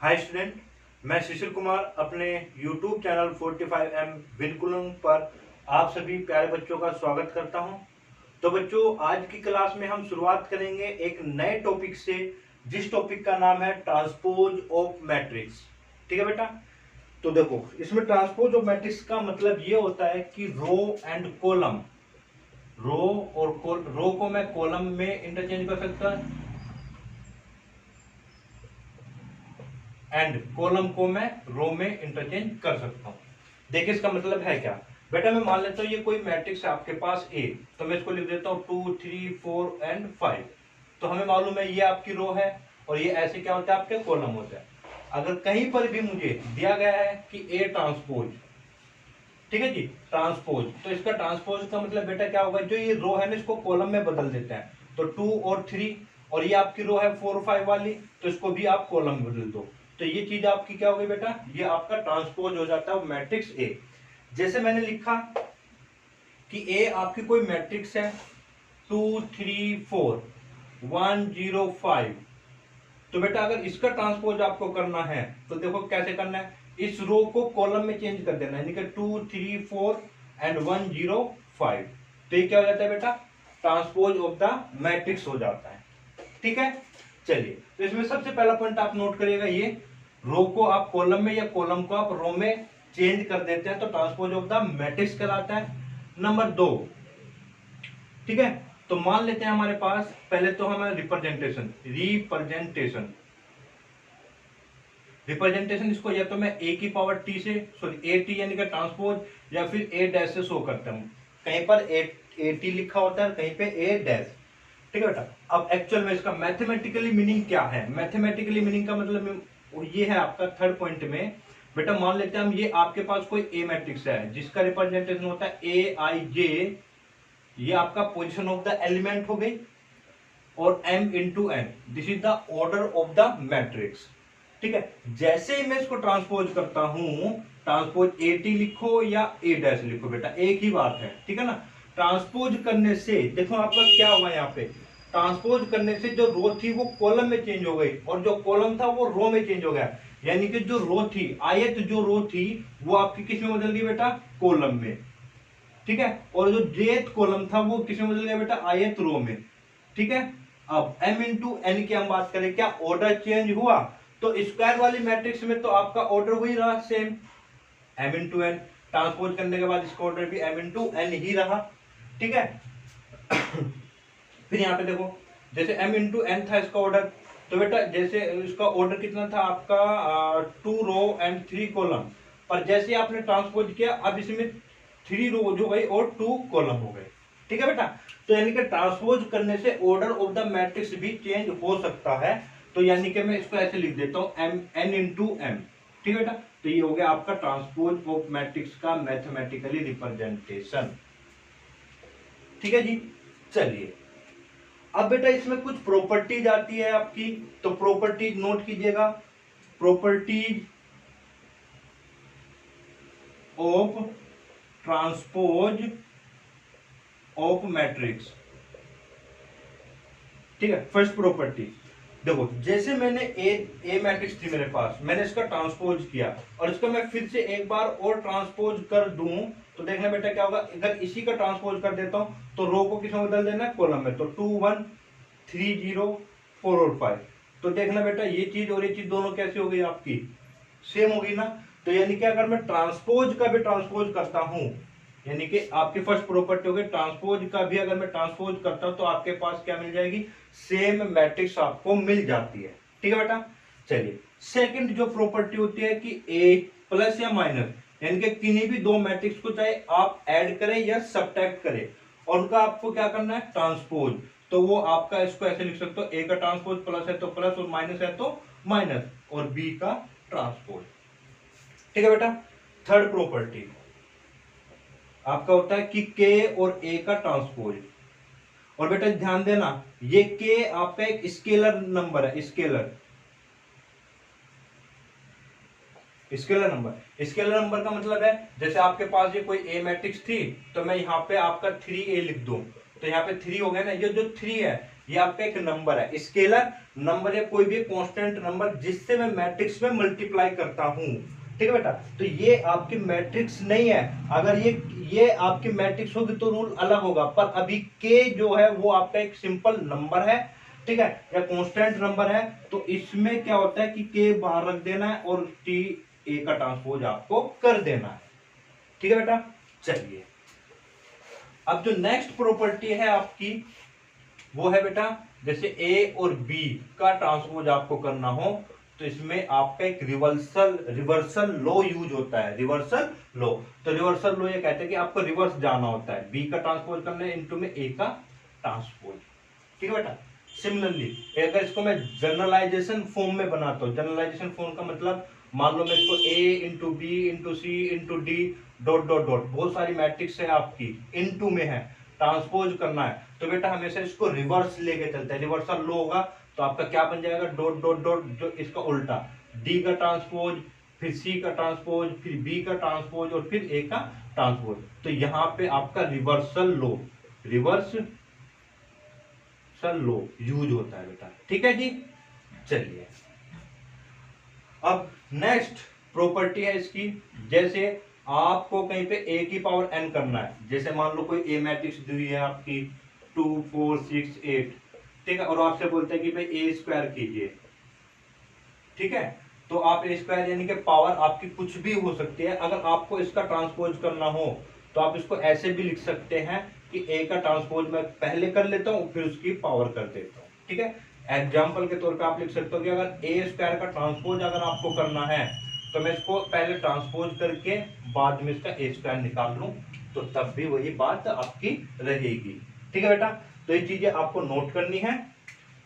Hi student, मैं सुशील कुमार अपने YouTube channel 45M vinculum पर आप सभी प्यारे बच्चों का स्वागत करता हूं। तो बच्चों, आज की क्लास में हम शुरुआत करेंगे एक नए टॉपिक से, जिस टॉपिक का नाम है ट्रांसपोज ऑफ मैट्रिक्स। ठीक है बेटा। तो देखो, इसमें ट्रांसपोज ऑफ मैट्रिक्स का मतलब ये होता है कि रो एंड कॉलम, रो को मैं कॉलम में इंटरचेंज कर सकता एंड कॉलम को मैं रो में इंटरचेंज कर सकता हूं। देखिए इसका मतलब है क्या बेटा। मैं मान लेता हूं ये कोई मैट्रिक्स है आपके पास ए, तो मैं इसको लिख देता हूं 2 3 4 एंड 5। तो हमें मालूम है ये आपकी रो है और ये ऐसे क्या होता है, आपके कॉलम होता है। अगर कहीं पर भी मुझे दिया गया है कि ए ट्रांसपोज, ठीक है जी, ट्रांसपोज, तो इसका ट्रांसपोज का मतलब बेटा क्या होगा, जो ये रो है ना इसको कॉलम में बदल देते हैं। तो 2 और 3, और ये आपकी रो है 4 और 5 वाली, तो इसको भी आप कॉलम में बदल दो। तो ये चीज आपकी क्या होगी बेटा, ये आपका ट्रांसपोज हो जाता है मैट्रिक्स ए। जैसे मैंने लिखा कि ए आपकी कोई मैट्रिक्स है 2 3 4 1 0 5। तो बेटा अगर इसका ट्रांसपोज आपको करना है तो देखो कैसे करना है, इस रो को कॉलम में चेंज कर देना है, यानी कि 2 3 4 एंड 1 0 5। तो ये क्या हो जाता है बेटा, ट्रांसपोज ऑफ द मैट्रिक्स हो जाता है। ठीक है, चलिए। तो इसमें सबसे पहला पॉइंट आप नोट करिएगा, ये रो को आप कॉलम में या कॉलम को आप रो में चेंज कर देते हैं तो ट्रांसपोज ऑफ द मैट्रिक्स कहलाता है। नंबर 2, ठीक है, तो मान लेते हैं हमारे पास पहले तो हमारा रिप्रेजेंटेशन इसको या तो मैं ए की पावर टी से, सॉरी ए टी यानी कि ट्रांसपोज, या फिर ए डैश से शो करता हूं। कहीं पर ए टी लिखा होता है, कहीं पे ए डैश। ठीक है बेटा। अब एक्चुअल में इसका मैथमेटिकली मीनिंग क्या है, मैथमेटिकली मीनिंग का मतलब ये है आपका थर्ड पॉइंट में। बेटा मान लेते हैं हम, ये आपके पास कोई ए मैट्रिक्स है जिसका रिप्रेजेंटेशन होता है ए आई जे, ये आपका पोजीशन ऑफ द एलिमेंट हो गई, और m into N, this is the order of the matrix. ठीक है, जैसे ही मैं इसको ट्रांसपोज करता हूं, ट्रांसपोज ए टी लिखो या ए डैश लिखो बेटा, एक ही बात है। ठीक है ना। ट्रांसपोज करने से देखो आपका क्या हुआ, यहाँ पे ट्रांसपोज करने से जो रो थी वो कॉलम में चेंज हो गई, और जो कॉलम था वो रो में चेंज हो गया। यानी कि जो रो थी, आयत जो रो थी, वो आपकी किस में बदल गई बेटा, कॉलम में। ठीक है, और जो जेथ कॉलम था वो किस में बदल गया बेटा, आयत रो में। ठीक है। अब m इंटू एन की हम बात करें, क्या ऑर्डर चेंज हुआ? तो स्क्वायर वाली मैट्रिक्स में तो आपका ऑर्डर वही रहा same, m into N. Transpose करने के बाद इसका ऑर्डर भी m इंटू एन ही रहा। ठीक है। फिर यहाँ पे देखो, जैसे m इंटू एन था इसका ऑर्डर, तो बेटा जैसे इसका ऑर्डर कितना था आपका, 2 रो एंड 3 कॉलम। पर जैसे आपने ट्रांसपोज किया, अब इसमें 3 रो हो गई और 2 कॉलम हो गए। ठीक है बेटा। तो यानी कि ट्रांसपोज करने से ऑर्डर ऑफ द मैट्रिक्स भी चेंज हो सकता है। तो यानी कि मैं इसको ऐसे लिख देता हूं, एम एन इंटू एम। ठीक है बेटा। तो ये हो गया आपका ट्रांसपोज ऑफ मैट्रिक्स का मैथमेटिकली रिप्रेजेंटेशन। ठीक है जी। चलिए, अब बेटा इसमें कुछ प्रॉपर्टीज आती है आपकी, तो प्रॉपर्टीज नोट कीजिएगा। Properties of transpose of matrix. ठीक है, फर्स्ट प्रॉपर्टी देखो, जैसे मैंने ए मैट्रिक्स थी मेरे पास, मैंने इसका ट्रांसपोज किया और इसका मैं फिर से एक बार और ट्रांसपोज कर दूं, तो देखना बेटा क्या होगा, अगर इसी का ट्रांसपोज कर देता हूं तो रो को किसमें बदल देना है, कॉलम में। तो 2 1 3 0 4 और 5। तो देखना बेटा ये चीज और ये चीज दोनों कैसे हो गई आपकी, सेम होगी ना। तो यानी कि अगर मैं ट्रांसपोज का भी ट्रांसपोज करता हूं, यानी कि आपकी फर्स्ट प्रॉपर्टी हो गई, ट्रांसपोज का भी अगर मैं ट्रांसपोज करता हूं तो आपके पास क्या मिल जाएगी, सेम मैट्रिक्स आपको मिल जाती है। ठीक है बेटा। चलिए, सेकंड जो प्रॉपर्टी होती है कि ए प्लस या माइनस, यानी कि किन्हीं भी दो मैट्रिक्स को चाहे आप ऐड करें या सब्ट्रैक्ट करें, और उनका आपको क्या करना है, ट्रांसपोज। तो वो आपका इसको ऐसे लिख सकते हो, ए का ट्रांसपोज प्लस है तो प्लस, और माइनस है तो माइनस, और बी का ट्रांसपोज। ठीक है बेटा। थर्ड प्रॉपर्टी आपका होता है कि के और ए का ट्रांसपोज। और बेटा ध्यान देना, ये के आपका एक स्केलर नंबर है, स्केलर नंबर का मतलब है, जैसे आपके पास ये कोई ए मैट्रिक्स थी, तो मैं यहाँ पे आपका 3a लिख दूं, तो यहाँ पे 3 हो गया ना। ये जो 3 है ये आपका एक नंबर है, स्केलर नंबर या कोई भी कांस्टेंट नंबर जिससे मैं मैट्रिक्स में मल्टीप्लाई करता हूं, ठीक है बेटा। तो ये आपकी मैट्रिक्स नहीं है, अगर ये आपकी मैट्रिक्स होगी तो रूल अलग होगा, पर अभी के जो है वो आपका एक सिंपल नंबर है, ठीक है, या कांस्टेंट नंबर है। तो इसमें क्या होता है कि के बाहर रख देना है और टी ए का ट्रांसपोज आपको कर देना है, ठीक है बेटा। चलिए अब जो नेक्स्ट प्रॉपर्टी है आपकी वो है बेटा, जैसे ए और बी का ट्रांसपोज आपको करना हो तो इसमें आपका एक रिवर्सल लॉ यूज होता है, रिवर्सल लॉ। तो रिवर्सल लॉ ये कहते हैं कि आपको रिवर्स जाना होता है, बी का ट्रांसपोज करना है इनटू में ए का ट्रांसपोज, ठीक है बेटा। सिमिलरली अगर इसको मैं जनरलाइजेशन फॉर्म में बनाता हूं, जनरलाइजेशन फॉर्म का मतलब मान लो मैं इसको A into B into C into D dot dot dot, बहुत सारी मैट्रिक्स है आपकी, इनटू में है, ट्रांसपोज करना है, तो बेटा हमेशा इसको रिवर्स लेके चलते हैं, रिवर्सल लो होगा तो आपका क्या बन जाएगा, डॉट डॉट डॉट, जो इसका उल्टा, डी का ट्रांसपोज, फिर सी का ट्रांसपोज, फिर बी का ट्रांसपोज और फिर ए का ट्रांसपोज। तो यहां पे आपका रिवर्सल लो यूज होता है बेटा, ठीक है जी। चलिए अब नेक्स्ट प्रॉपर्टी है इसकी, जैसे आपको कहीं पे a की पावर n करना है, जैसे मान लो कोई a मैट्रिक्स दी हुई है आपकी 2 4 6 8, ठीक है, और आपसे बोलते हैं कि भाई a स्क्वायर कीजिए, ठीक है। तो आप a स्क्वायर यानी कि पावर आपकी कुछ भी हो सकती है, अगर आपको इसका ट्रांसपोज करना हो तो आप इसको ऐसे भी लिख सकते हैं कि a का ट्रांसपोज मैं पहले कर लेता हूं फिर उसकी पावर कर देता हूं, ठीक है। एग्जाम्पल के तौर पे आप लिख सकते हो कि अगर ए स्क्वायर का ट्रांसपोज अगर आपको करना है तो मैं इसको पहले ट्रांसपोज करके बाद में इसका ए स्क्वायर निकाल लूं, तो तब भी वही बात आपकी रहेगी, ठीक है बेटा। तो ये चीजें आपको नोट करनी है,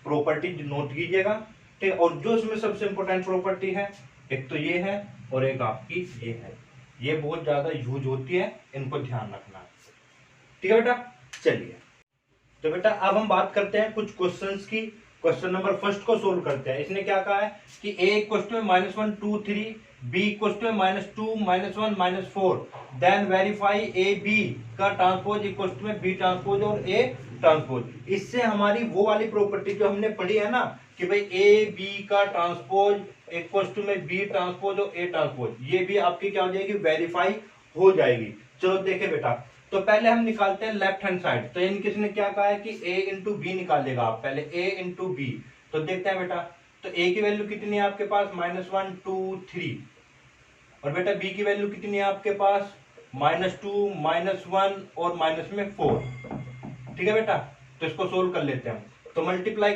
प्रॉपर्टी नोट कीजिएगा, ठीक है। और जो इसमें सबसे इंपॉर्टेंट प्रॉपर्टी है, एक तो ये है और एक आपकी ये है, ये बहुत ज्यादा यूज होती है, इनको ध्यान रखना, ठीक है बेटा। चलिए तो बेटा अब हम बात करते हैं कुछ क्वेश्चंस की। क्वेश्चन नंबर फर्स्ट को सोल्व करते हैं। इसने क्या कहा है कि a equal to -1 2 3, b equal to -2 -1 -4, then verify A B का ट्रांसपोज इक्वल टू में बी ट्रांसपोज और a ट्रांसपोज। इससे हमारी वो वाली प्रॉपर्टी जो हमने पढ़ी है ना कि भाई ए बी का ट्रांसपोज इक्वल टू में बी ट्रांसपोज और a ट्रांसपोज, ये भी आपकी क्या हो जाएगी, वेरीफाई हो जाएगी। चलो देखें बेटा, तो पहले हम निकालते हैं लेफ्ट हैंड साइड। तो इन किसने क्या कहा है कि a इंटू बी निकालेगा, आप पहले a इंटू बी। तो देखते हैं बेटा, तो a की वैल्यू कितनी है आपके पास, -1 2 3, और बेटा b की वैल्यू कितनी है आपके पास, -2 -1 और माइनस में 4, ठीक है बेटा। तो इसको सोल्व कर लेते हैं। तो मल्टीप्लाई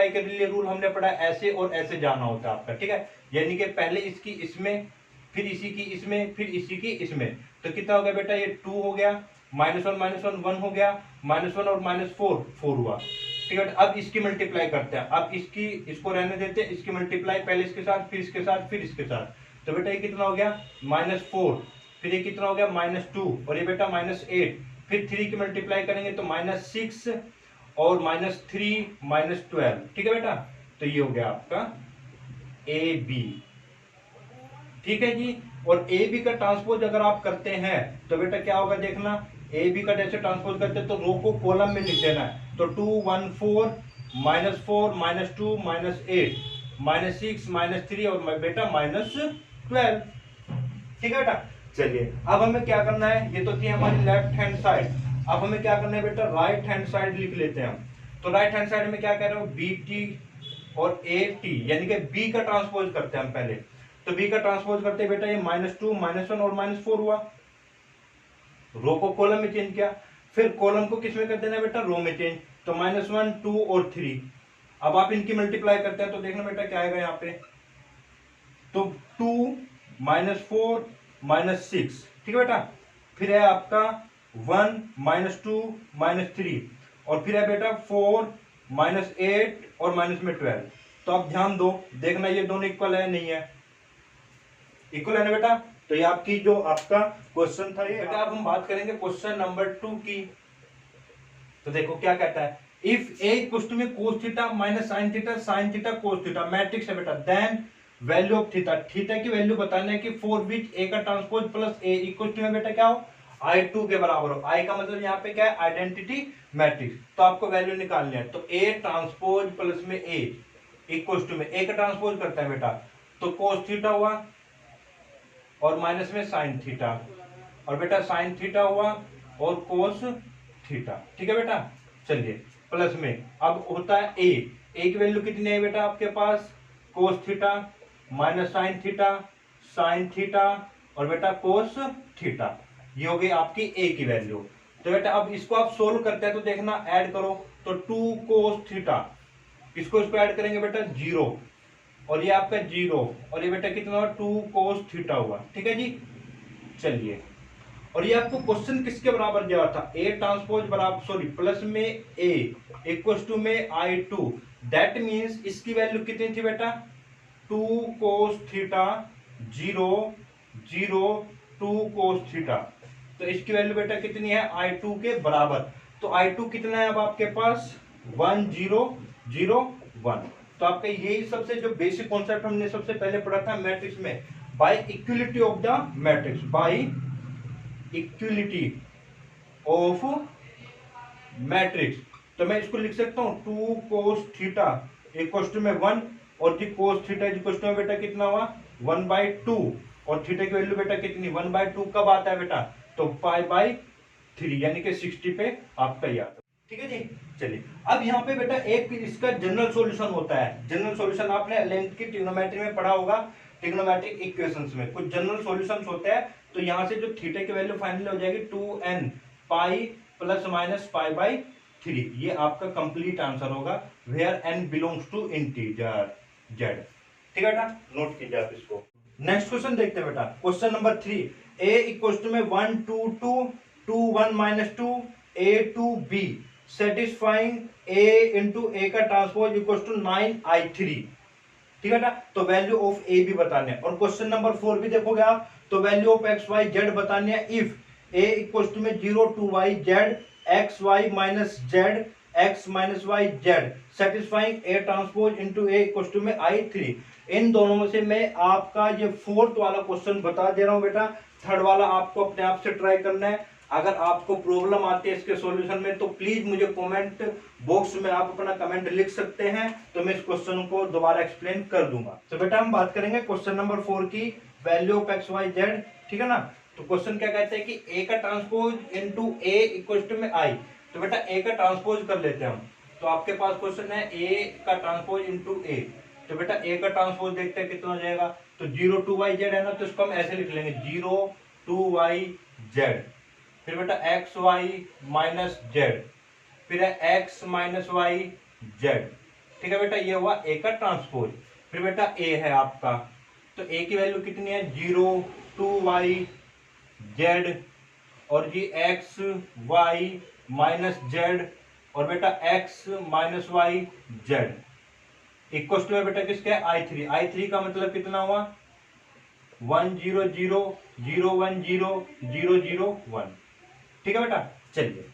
के लिए रूल हमने पढ़ा ऐसे और ऐसे जाना होता है आपका, ठीक है। यानी कि पहले इसकी इसमें, फिर इसी की इसमें, फिर इसी की इसमें। तो कितना हो गया बेटा, ये 2 हो गया, -1 1 हो गया, -1 और -4 4 हुआ, ठीक है। अब इसकी मल्टीप्लाई करते हैं, अब इसको रहने देते हैं, इसकी मल्टीप्लाई पहले इसके साथ, फिर इसके साथ, फिर इसके साथ। तो बेटा ये कितना हो गया, -4, फिर ये कितना हो गया, -2, और ये बेटा -8, फिर 3 की मल्टीप्लाई करेंगे तो -6 और -3 -12, ठीक है बेटा। तो ये हो गया आपका ए बी, ठीक है जी। और ए बी का ट्रांसपोज अगर आप करते हैं तो बेटा क्या होगा, देखना, ए बी का जैसे ट्रांसपोज करते हैं तो रो को कॉलम में लिख देना है। तो 2 1 4 -4 -2 -8 -6 -3 और बेटा -12, ठीक है बेटा। चलिए अब हमें क्या करना है, ये तो थी हमारी लेफ्ट हैंड साइड। अब हमें क्या करना है बेटा, राइट हैंड साइड लिख लेते हैं हम। तो राइट हैंड साइड में क्या कह रहे हो, बी टी और ए टी, यानी कि बी का ट्रांसपोज करते हैं हम पहले। तो b का ट्रांसपोज करते बेटा ये -2 -1 और -4 हुआ, रो को कॉलम में चेंज किया, फिर कॉलम को किस में कर देना बेटा, रो में चेंज। तो -1 2 और 3, अब आप इनकी मल्टीप्लाई करते हैं तो देखना बेटा क्या आएगा यहाँ पे, तो 2 -4 -6, ठीक है बेटा। फिर है आपका 1 -2 -3, और फिर है बेटा 4 -8 और -12। तो आप ध्यान दो, देखना ये दोनों इक्वल है नहीं है, इक्वल है ना बेटा। तो ये आपकी जो आपका क्वेश्चन था ये बेटा। अब हम बात करेंगे क्वेश्चन नंबर 2 की। तो देखो क्या कहता है, इफ ए इक्वल टू में cos theta minus sin theta sin theta cos theta matrix है बेटा, then value of theta, theta की वैल्यू बताना है कि फॉर विच ए का transpose plus A equal to में बेटा क्या हो, I2 के बराबर हो। I का मतलब यहाँ पे क्या है, आइडेंटिटी मैट्रिक्स। तो आपको वैल्यू निकालनी है, तो A ट्रांसपोज प्लस में A इक्वल टू में A का ट्रांसपोज करता है बेटा, तो कोस थीटा हुआ और माइनस में साइन थीटा, और बेटा साइन थीटा हुआ और कोस थीटा। ठीक है बेटा, चलिए प्लस में अब होता है A की वैल्यू कितनी है बेटा आपके पास, cos theta minus sine theta और बेटा कोस थीटा, ये हो गई आपकी A की वैल्यू। तो बेटा अब इसको आप सोल्व करते हैं तो देखना, ऐड करो तो 2 कोस थीटा, इसको ऐड करेंगे बेटा 0, और ये आपका 0, और ये बेटा कितना हुआ 2 कोस थीटा हुआ। ठीक है जी, चलिए, और ये आपको क्वेश्चन किसके बराबर दिया था, A ट्रांसपोज बराबर सॉरी प्लस में A इक्वल टू में I2, दैट मींस इसकी वैल्यू कितनी थी बेटा 2 कोस थीटा 0 0 2 कोस थीटा, तो इसकी वैल्यू बेटा कितनी है I2 के बराबर। तो I2 कितना है अब आपके पास 1 0 0 1। तो आपका यही सबसे जो बेसिक कॉन्सेप्ट हमने सबसे पहले पढ़ा था मैट्रिक्स में, bye equality of the matrix, bye equality of matrix. तो मैं इसको लिख सकता हूं 2 कोस थीटा इक्वल टू में 1, और जी कोस थीटा इक्वल टू में बेटा कितना हुआ 1/2, और थीटा की वैल्यू बेटा कितनी 1/2 कब आता है बेटा, तो π/3 यानी कि 60 पे आपका याद। ठीक है जी, चलिए अब यहाँ पे बेटा एक इसका जनरल सॉल्यूशन होता है। जनरल सॉल्यूशन आपने लेंथ की ट्रिग्नोमेट्री में पढ़ा होगा, ट्रिग्नोमेट्रिक इक्वेशंस में कुछ जनरल सॉल्यूशंस होते हैं। तो यहाँ से जो थीटा की वैल्यू फाइनली हो जाएगी 2n पाई प्लस माइनस π/3, ये आपका कंप्लीट आंसर होगा, where n belongs to integer z। ठीक है बेटा, नोट कीजिए आप इसको। नेक्स्ट क्वेश्चन देखते हैं बेटा, question number 3, a equal to में 1 2 2 2 1 minus 2 a two b satisfying a into a का ट्रांसपोज इक्वल टू 9i3। ठीक है ना, तो वैल्यू ऑफ a भी बताने हैं। और क्वेश्चन नंबर 4 भी देखोगे आप, तो value of X Y Z बतानी है इफ a इक्वल टू में 0 2 y z X Y minus Z X minus Y Z satisfying a transpose into a equal to में i3। इन दोनों में से मैं आपका ये फोर्थ वाला क्वेश्चन बता दे रहा हूं बेटा, थर्ड वाला आपको अपने आप से ट्राई करना है। अगर आपको प्रॉब्लम आती है इसके सॉल्यूशन में तो प्लीज मुझे कमेंट बॉक्स में आप अपना कमेंट लिख सकते हैं, तो मैं इस क्वेश्चन को दोबारा एक्सप्लेन कर दूंगा। तो बेटा हम बात करेंगे क्वेश्चन नंबर 4 की, value of X Y Z. ठीक है ना, तो क्वेश्चन क्या कहते हैं कि a का transpose into a equal to में i। तो बेटा a का ट्रांसपोज कर लेते हैं हम, तो आपके पास क्वेश्चन है a का ट्रांसपोज इनटू a। तो बेटा a का ट्रांसपोज देखते हैं कितना हो जाएगा, तो 0 2 y z है ना, तो इसको हम ऐसे लिख लेंगे 0 2 y z, फिर बेटा एक्स वाई माइनस जेड, फिर है एक्स माइनस वाई जेड। ठीक है बेटा, ये हुआ ए का ट्रांसपोज। फिर बेटा ए है आपका, तो ए की वैल्यू कितनी है 0 2 वाई जेड, और जी एक्स वाई माइनस जेड, और बेटा X minus Y Z equal to बेटा किसका है i3। i3 का मतलब कितना हुआ 1 0 0 0 1 0 0 0 1। ठीक है बेटा, चलिए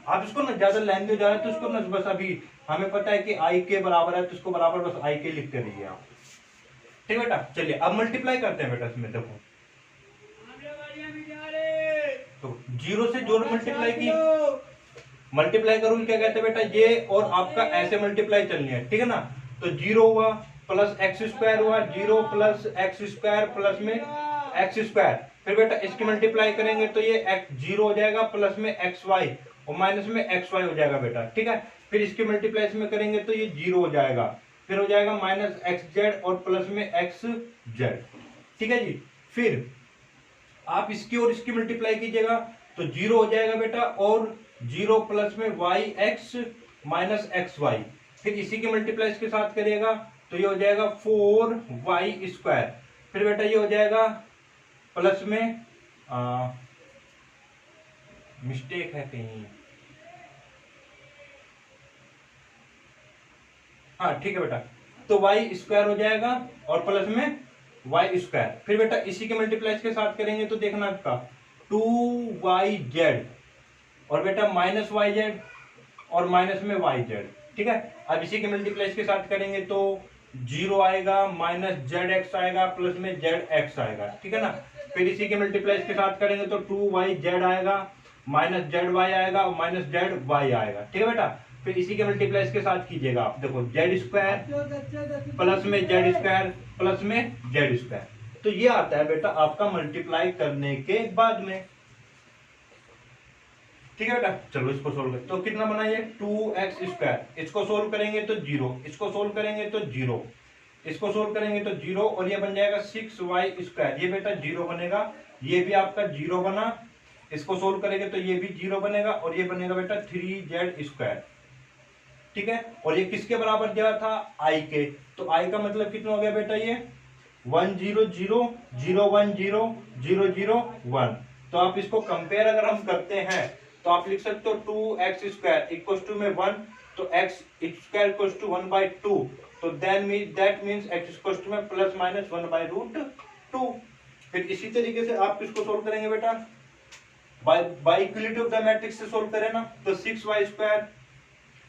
आप इसको ना ज्यादा लेंथ जा रहा है तो इसको ना बस अभी हमें पता है कि आई के बराबर है, तो इसको बराबर बस आई के लिखते रहिए आप। ठीक है बेटा, चलिए अब मल्टीप्लाई करते हैं बेटा इसमें। देखो तो 0 से जोड़ मल्टीप्लाई की, मल्टीप्लाई करूँ क्या कहते हैं बेटा, ये और आपका ऐसे मल्टीप्लाई चलनी है। ठीक है ना, तो 0 हुआ प्लस एक्स स्क्वायर हुआ, 0 प्लस एक्स स्क्वायर प्लस में एक्स स्क्वायर, फिर बेटा इसकी मल्टीप्लाई करेंगे तो ये x 0 हो जाएगा प्लस में एक्स वाई और माइनस में एक्स वाई हो जाएगा बेटा। ठीक है, फिर इसकी मल्टीप्लाई इसमें करेंगे तो ये 0 हो जाएगा, फिर हो जाएगा माइनस एक्स जेड और प्लस में एक्स जेड। ठीक है जी, फिर आप इसकी और इसकी मल्टीप्लाई कीजिएगा तो 0 हो जाएगा बेटा, और 0 प्लस में Y X minus X Y, फिर इसी की मल्टीप्लाई इसके साथ करिएगा तो ये हो जाएगा 4y स्क्वायर, फिर बेटा ये हो जाएगा प्लस में मिस्टेक है कहीं, हाँ ठीक है बेटा, तो y स्क्वायर हो जाएगा और प्लस में y स्क्वायर, फिर बेटा इसी के मल्टीप्लाई के साथ करेंगे तो देखना आपका 2yz और बेटा माइनस yz और माइनस में yz। ठीक है, अब इसी के मल्टीप्लाई के साथ करेंगे तो 0 आएगा माइनस जेड एक्स आएगा प्लस में जेड एक्स आएगा। ठीक है ना, फिर इसी के मल्टीप्लाई इसके साथ करेंगे तो 2yz आएगा, माइनस जेड वाई आएगा और माइनस जेड वाई आएगा। ठीक है बेटा, फिर इसी के मल्टीप्लाई इसके साथ कीजिएगा आप, देखो जेड स्क्वायर प्लस में जेड स्क्वायर प्लस में जेड स्क्वायर, तो ये आता है बेटा आपका मल्टीप्लाई करने के बाद में। ठीक है बेटा, चलो इसको सोल्व करें तो कितना बना ये 2x स्क्वायर, इसको सोल्व करेंगे तो 0, इसको सोल्व करेंगे तो 0, इसको सोल्व करेंगे तो 0 और ये बन जाएगा 6y स्क्वायर, ये बेटा 0 बनेगा, ये भी आपका 0 बना, इसको सोल्व करेंगे तो ये भी 0 बनेगा और ये बनेगा बेटा 3z स्क्वायर। ठीक है, और ये किसके बराबर दिया था i के, तो i का मतलब कितना हो गया बेटा ये 1 0 0 0 1 0 0 0 1। तो आप इसको कंपेयर अगर हम करते हैं तो आप लिख सकते हो 2x स्क्वायर इक्वल टू में 1, तो x स्क्वायर इक्वल टू 1/2, तो that means x equal to में प्लस माइनस 1/√2। फिर इसी तरीके से आप इसको सोल्व करेंगे बेटा bye equality of the matrix से सोल्व करें ना, तो 6y स्क्वायर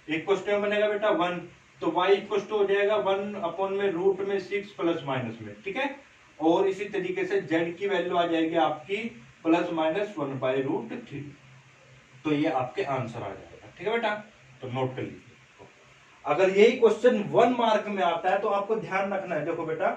इक्वल टू बनेगा बेटा 1, तो y इक्वल टू हो जाएगा 1/√6 प्लस माइनस में। ठीक है, और इसी तरीके से z की वैल्यू आ जाएगी आपकी प्लस माइनस 1/√3, तो ये आपके आंसर आ जाएगा। ठीक है बेटा, तो नोट कर लीजिए। अगर यही क्वेश्चन 1 मार्क में आता है तो आपको ध्यान रखना है, देखो बेटा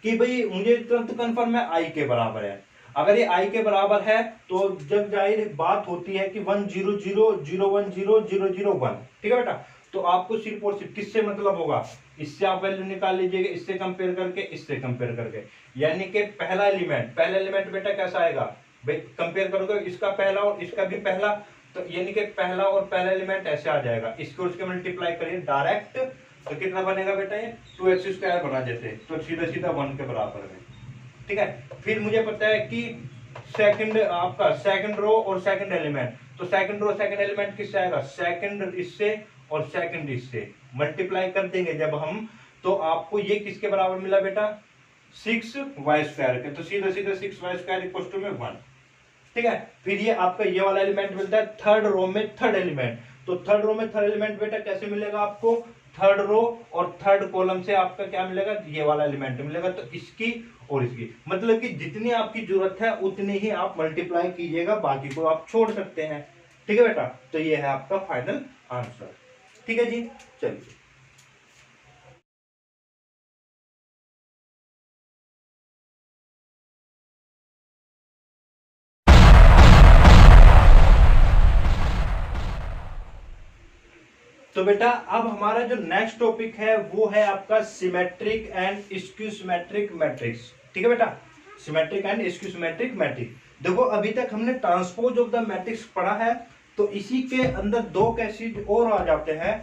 कि भाई मुझे तुरंत कंफर्म है i के बराबर है, अगर ये i के बराबर है तो जब जाहिर बात होती है कि 1 0 0 0 1 0 0 0 1। ठीक है बेटा, तो आपको सिर्फ और सिर्फ किससे मतलब होगा, इससे आप वैल्यू निकाल लीजिएगा, इससे कंपेयर करके, इससे कंपेयर करके, यानी कि पहला एलिमेंट बेटा कैसा आएगा भाई, कंपेयर करोगे इसका पहला और इसका भी पहला, तो यानी कि पहला और पहला एलिमेंट ऐसे आ जाएगा, इसको उसके मल्टीप्लाई करिए डायरेक्ट, तो कितना बनेगा बेटा ये 2x स्क्वायर बना देते, तो सीधा सीधा 1 के बराबर है। ठीक है, फिर मुझे पता है कि आपका सेकंड रो और सेकंड एलिमेंट, तो सेकंड रो सेकंड एलिमेंट किससे आएगा, सेकंड इससे और सेकंड इससे मल्टीप्लाई कर देंगे जब हम, तो आपको ये किसके बराबर मिला बेटा 6y स्क्वायर के, तो सीधा सीधा 6y स्क्वायर इक्वल टू में 1। ठीक है, फिर ये आपका ये वाला एलिमेंट मिलता है थर्ड रो में थर्ड एलिमेंट, तो थर्ड रो में थर्ड एलिमेंट बेटा कैसे मिलेगा आपको, थर्ड रो और थर्ड कॉलम से आपका क्या मिलेगा, ये वाला एलिमेंट मिलेगा, तो इसकी और इसकी, मतलब कि जितनी आपकी जरूरत है उतनी ही आप मल्टीप्लाई कीजिएगा, बाकी को आप छोड़ सकते हैं। ठीक है बेटा, तो ये है आपका फाइनल आंसर। ठीक है जी, चलिए तो बेटा अब हमारा जो नेक्स्ट टॉपिक है वो है आपका symmetric and skew symmetric matrix. ठीक है बेटा, symmetric and skew symmetric matrix. देखो अभी तक हमने ट्रांसपोज ऑफ द मैट्रिक्स पढ़ा है, तो इसी के अंदर दो केसेस और आ जाते हैं।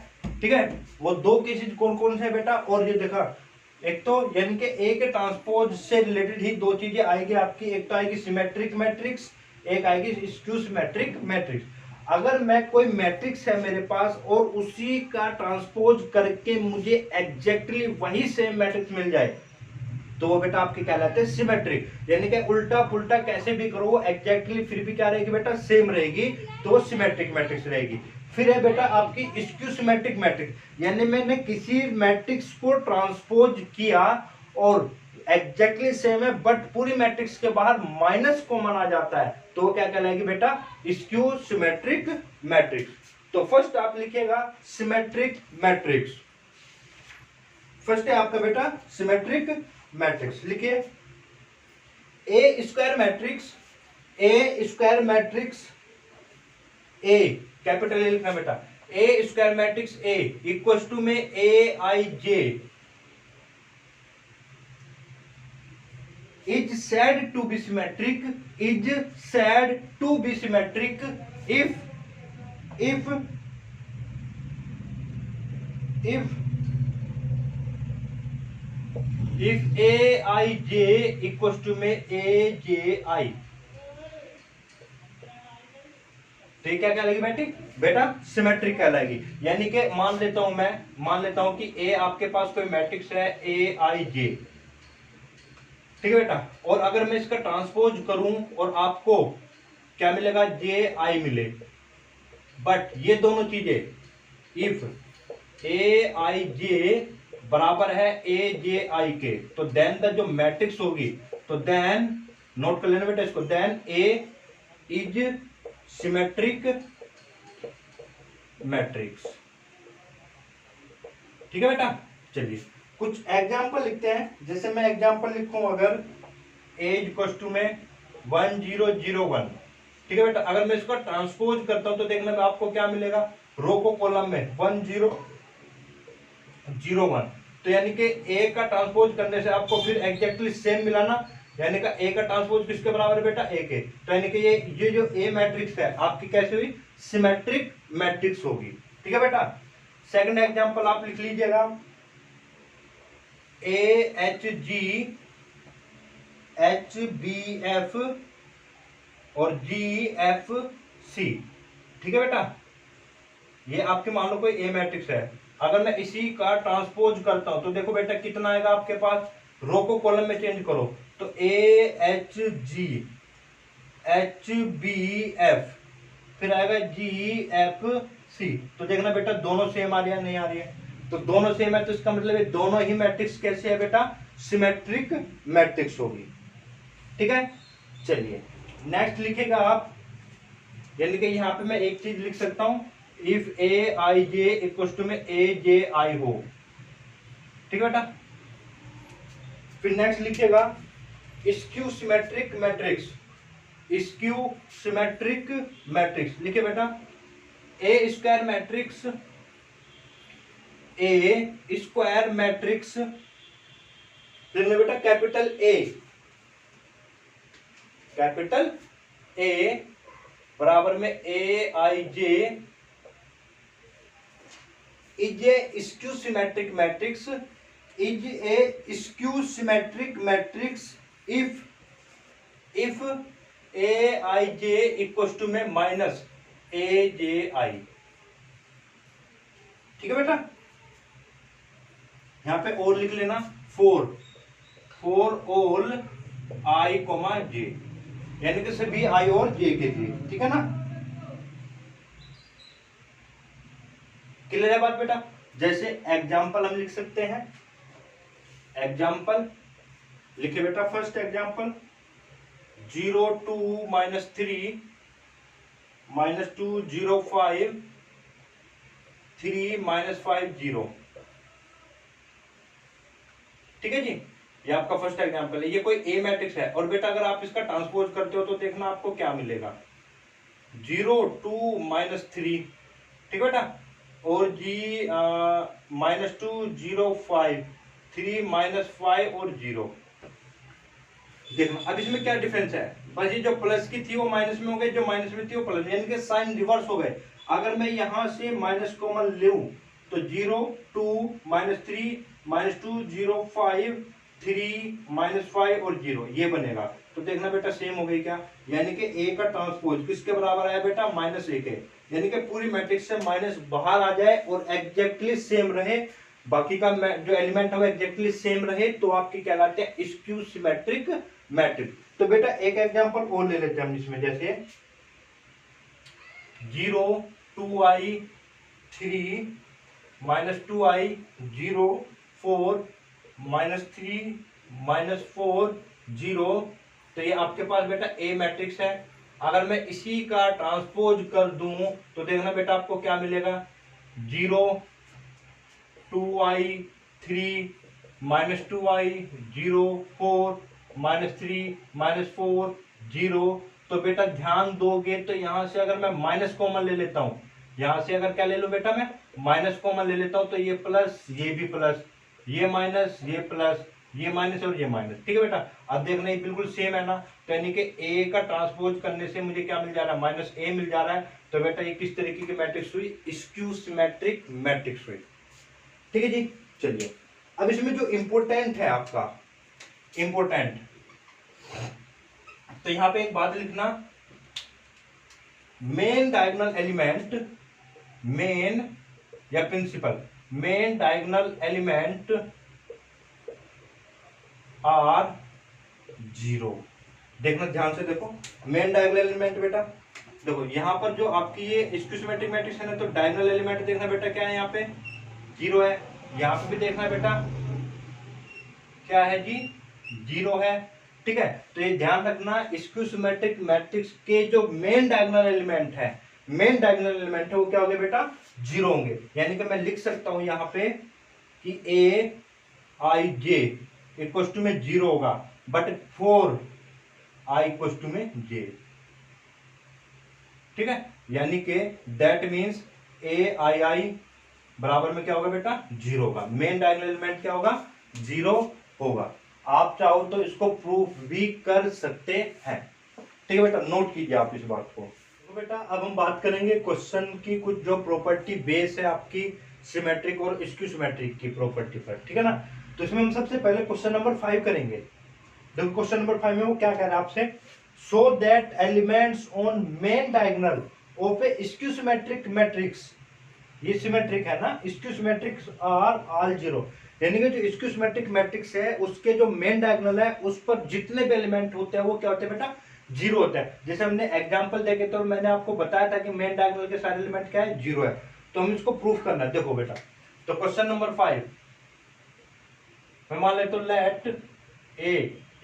ठीक है, वो दो केसेस कौन कौन से बेटा, और ये देखा एक तो यानी कि ए के ट्रांसपोज से रिलेटेड ही दो चीजें आएगी आपकी, एक तो आएगी सिमेट्रिक मैट्रिक्स, एक आएगी स्क्यू सिमेट्रिक मैट्रिक्स। अगर मैं कोई मैट्रिक्स है मेरे पास और उसी का ट्रांसपोज करके मुझे एग्जैक्टली वही सेम मैट्रिक्स मिल जाए, तो वो बेटा आपके कहलाते हैं सिमेट्रिक, यानी कि उल्टा पुल्टा कैसे भी करो वो एग्जैक्टली फिर भी क्या रहेगी बेटा सेम रहेगी, तो वो सिमेट्रिक मैट्रिक्स रहेगी। फिर है बेटा आपकी स्क्यू सिमेट्रिक मैट्रिक्स, यानी मैंने किसी मैट्रिक्स को ट्रांसपोज किया और एग्जैक्टली सेम है बट पूरी मैट्रिक्स के बाहर माइनस कॉमन आ जाता है, तो वो क्या कहलाएगी बेटा स्क्यू सिमेट्रिक मैट्रिक्स। तो फर्स्ट आप लिखिएगा सिमेट्रिक मैट्रिक्स, फर्स्ट है आपका बेटा सिमेट्रिक मैट्रिक्स, लिखिए A square matrix, A square matrix A capital A लिखना बेटा, A square matrix A equal to में A I J is said to be symmetric, is said to be symmetric if aij equals to में aj, तो क्या कहलाएगी matric बेटा symmetric कहलाएगी। यानी कि मान लेता हूं कि ए आपके पास कोई मैट्रिक्स है ए आई जे, ठीक है बेटा, और अगर मैं इसका ट्रांसपोज करूं और आपको क्या मिलेगा जे आई मिले, बट ये दोनों चीजें इफ ए आई जे बराबर है ए जे आई के, तो देन द जो मैट्रिक्स होगी, तो देन नोट कर लेना बेटा इसको, then A is symmetric matrix. ठीक है बेटा। चलिए कुछ एग्जांपल लिखते हैं। जैसे मैं एग्जांपल लिखूं, अगर ए इक्वल टू में 1001, ठीक है बेटा, अगर मैं इसको ट्रांसपोज करता हूं तो देखना आपको क्या मिलेगा, रो को कॉलम में 1001, तो यानी कि ए का ट्रांसपोज करने से आपको फिर एग्जैक्टली सेम मिलाना, यानी कि ए का ट्रांसपोज किसके बराबर है बेटा, ए के। तो यानी कि ये जो ए मैट्रिक्स है आपकी कैसे हुई, सिमेट्रिक मैट्रिक्स होगी। ठीक है बेटा। सेकंड एग्जांपल आप लिख लीजिएगा, A H G H B F और जी एफ सी। ठीक है बेटा, ये आपके मान लो कोई ए मैट्रिक्स है। अगर मैं इसी का ट्रांसपोज करता हूं तो देखो बेटा कितना आएगा आपके पास, रो को कॉलम में चेंज करो तो A H G H B F फिर आएगा जी एफ सी। तो देखना बेटा दोनों सेम आ रही है नहीं आ रही है, तो दोनों सेम है तो इसका मतलब है दोनों ही मैट्रिक्स कैसे है बेटा, सिमेट्रिक मैट्रिक्स होगी। ठीक है। चलिए नेक्स्ट लिखेगा आप, यानी कि यहां पे मैं एक चीज लिख सकता हूं, if A I J equal to में ए जे आई हो। ठीक है बेटा। फिर नेक्स्ट लिखेगा skew symmetric matrix, skew symmetric matrix लिखे बेटा, A square matrix, A square matrix लिखना बेटा कैपिटल ए बराबर में A I J is a skew symmetric matrix, is a skew symmetric matrix if A I J equal to में minus A J I. ठीक है बेटा। यहां पे और लिख लेना for all I comma J, यानी कि सभी आई और जे के लिए। ठीक है ना, क्लियर है बात बेटा। जैसे एग्जाम्पल हम लिख सकते हैं, एग्जाम्पल लिखे बेटा, फर्स्ट एग्जाम्पल 0 2 -3 -2 0 5 3 -5 0। ठीक है जी, ये आपका फर्स्ट एग्जाम्पल है, ये कोई ए मैट्रिक्स है। और बेटा अगर आप इसका ट्रांसपोज करते हो तो देखना आपको क्या मिलेगा, 0 2 -3। ठीक है बेटा, और जी -2 0 5 3 -5 और 0। देखना अब इसमें क्या डिफरेंस है, बस ये जो प्लस की थी वो माइनस में हो गई, जो माइनस में थी वो प्लस, यानी कि साइन रिवर्स हो गए। अगर मैं यहां से माइनस कॉमन लूं तो 0 2 -3 -2 0 5 3 -5 और 0 ये बनेगा। तो देखना बेटा सेम हो गई क्या, यानी कि ए का ट्रांसपोज किसके बराबर आया बेटा, -1 के, यानी कि पूरी मैट्रिक्स से माइनस बाहर आ जाए और एग्जैक्टली सेम रहे, बाकी का जो एलिमेंट है वो एग्जैक्टली सेम रहे, तो आपकी कहलाते हैं स्क्यू सिमेट्रिक मैट्रिक्स। तो बेटा एक एग्जांपल और ले लेते हैं हम इसमें, जैसे 0 2i 3 -2i 0 4 -3 -4 0। तो ये आपके पास बेटा ए मैट्रिक्स है। अगर मैं इसी का ट्रांसपोज कर दूं तो देखना बेटा आपको क्या मिलेगा, 0 2i 3 -2i 0 4 -3 -4 0। तो बेटा ध्यान दोगे तो यहां से अगर मैं माइनस कॉमन ले लेता हूं, यहां से अगर क्या ले लूं बेटा, मैं माइनस कॉमन ले लेता हूं, तो ये प्लस, ये भी प्लस, ये माइनस, ये प्लस, ये माइनस और ये माइनस। ठीक है बेटा, अब देखना ये बिल्कुल सेम है ना, तो यानी कि ए का ट्रांसपोज करने से मुझे क्या मिल जा रहा है, -a मिल जा रहा है। तो बेटा ये किस तरीके की मैट्रिक्स हुई, स्क्यू सिमेट्रिक मैट्रिक्स हुई। ठीक है जी। चलिए अब इसमें जो इंपोर्टेंट है आपका, इंपोर्टेंट, तो यहां पे एक बात लिखना, मेन डायगोनल एलिमेंट, मेन या principal, main diagonal element are 0। देखना ध्यान से देखो, मेन डायगोनल एलिमेंट बेटा देखो यहां पर जो आपकी ये स्क्यू सिमेट्रिक मैट्रिक्स है ना, तो डायगोनल एलिमेंट देखना बेटा क्या है, यहाँ पे 0 है, यहाँ पे भी देखना बेटा क्या है जी, 0 है। ठीक है। तो ये ध्यान रखना, स्क्यू सिमेट्रिक मैट्रिक्स के जो मेन डायगोनल एलिमेंट है, मेन डायगोनल एलिमेंट है वो क्या होंगे बेटा, 0 होंगे। यानी कि मैं लिख सकता हूं यहां पे कि ए आई जे इक्वल टू में 0 होगा, बट 4 आई इक्वल टू में जे। ठीक है, यानी कि दैट मीन्स ए आई आई बराबर में क्या होगा बेटा, 0 होगा। मेन डायगोनल एलिमेंट क्या होगा, 0 होगा। आप चाहो तो इसको प्रूफ भी कर सकते हैं। ठीक है बेटा, नोट कीजिए आप इस बात को। तो बेटा अब हम बात करेंगे क्वेश्चन की कुछ जो प्रॉपर्टी बेस है आपकी सिमेट्रिक और स्क्यू सिमेट्रिक की प्रॉपर्टी पर, ठीक है ना। तो इसमें हम सबसे पहले क्वेश्चन नंबर 5 करेंगे। देखो क्वेश्चन नंबर 5 में वो क्या कह रहा है आपसे, show that elements on main diagonal of a skew symmetric matrix, ये सिमेट्रिक है ना, स्क्यू सिमेट्रिक आर ऑल 0, यानी कि जो स्क्यू सिमेट्रिक मैट्रिक्स है उसके जो मेन डायगोनल है उस पर जितने भी एलिमेंट होते हैं वो क्या होते हैं बेटा, 0 होता है। जैसे हमने एग्जांपल देखे तो मैंने आपको बताया था कि मेन डायगोनल के सारे एलिमेंट क्या है, 0 है। तो हम इसको प्रूफ करना है। देखो बेटा, तो क्वेश्चन नंबर 5 मैं मान ले तो लेट ए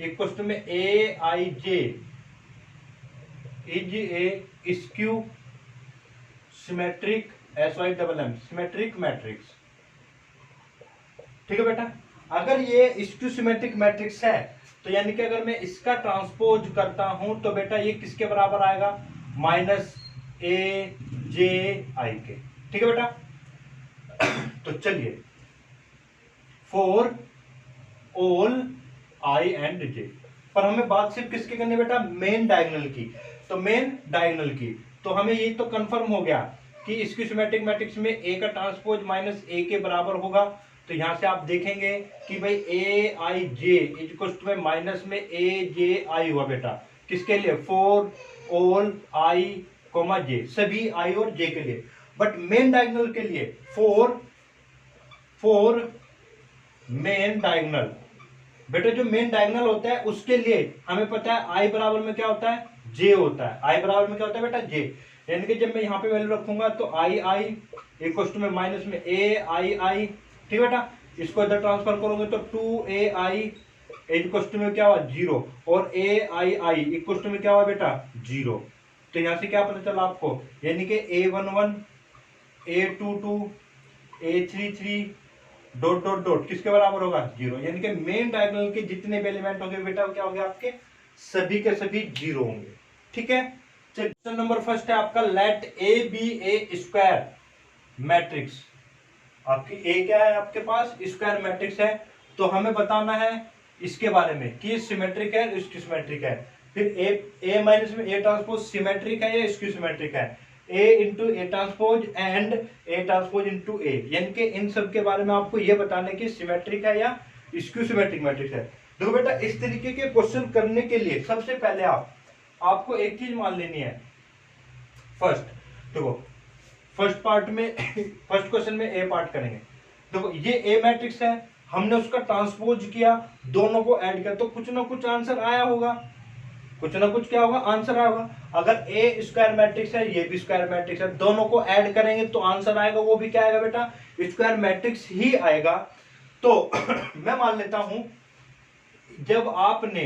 इक्वल टू में A I J is a skew symmetric SYMM symmetric matrix. ठीक है बेटा, अगर ये स्क्यू सिमेट्रिक मैट्रिक्स है तो यानी कि अगर मैं इसका ट्रांसपोज करता हूं तो बेटा ये किसके बराबर आएगा, माइनस ए जे आई के। ठीक है बेटा, तो चलिए फॉर ऑल आई एंड जे, पर हमें बात सिर्फ किसकी करनी है बेटा, मेन डायगोनल की। तो मेन डायगोनल की, तो हमें ये तो कंफर्म हो गया कि स्क्यू सिमेट्रिक मैट्रिक्स में ए का ट्रांसपोज माइनस ए के बराबर होगा। तो यहां से आप देखेंगे कि भाई ए आई जे इक्वल टू में माइनस में ए जे आई हुआ बेटा, किसके लिए, फॉर ऑल आई कोमा जे, सभी आई और जे के लिए। बट मेन डायगोनल के लिए फॉर मेन डायगोनल, बेटा जो मेन डायगोनल होता है उसके लिए हमें पता है आई बराबर में क्या होता है, जे होता है। आई बराबर में क्या होता है बेटा, जे। यानी कि जब मैं यहाँ पे वैल्यू रखूंगा तो आई आई इक्वल टू में माइनस में ए आई आई। ठीक है बेटा, इसको इधर ट्रांसफर करोगे तो 2 ai इक्वल टू में क्या हुआ, 0, और ए आई आई इक्वल टू में क्या हुआ बेटा, 0। तो यहाँ से क्या पता चला आपको, यानी कि A11 A22 A33 dot dot dot किसके बराबर होगा, 0। यानी कि मेन डायगोनल के जितने भी एलिमेंट होंगे बेटा क्या होंगे आपके, सभी के सभी 0 होंगे। ठीक है, क्वेश्चन नंबर फर्स्ट है आपका, let A B A square matrix. आपकी ए क्या है आपके पास, स्क्वायर मैट्रिक्स है। तो हमें बताना है इसके बारे में कि सिमेट्रिक है, इसकी सिमेट्रिक है। फिर ए माइनस में ए ट्रांसपोज सिमेट्रिक है या इसकी सिमेट्रिक है, A into A transpose and A transpose into A, यानी कि इन सब के बारे में आपको यह बताना है कि सिमेट्रिक है या स्क्यू सिमेट्रिक मैट्रिक्स है। देखो बेटा, इस तरीके के क्वेश्चन करने के लिए सबसे पहले आपको एक चीज मान लेनी है। फर्स्ट देखो, फर्स्ट पार्ट में फर्स्ट क्वेश्चन में ए पार्ट करेंगे। देखो ये ए मैट्रिक्स है, हमने उसका ट्रांसपोज किया, दोनों को ऐड किया, तो कुछ ना कुछ आंसर आया होगा, कुछ ना कुछ क्या होगा, आंसर आया होगा। अगर ए स्क्वायर मैट्रिक्स है, ये भी स्क्वायर मैट्रिक्स है, दोनों को ऐड करेंगे तो आंसर आएगा, वो भी क्या आएगा बेटा, स्क्वायर मैट्रिक्स ही आएगा। तो मैं मान लेता हूं जब आपने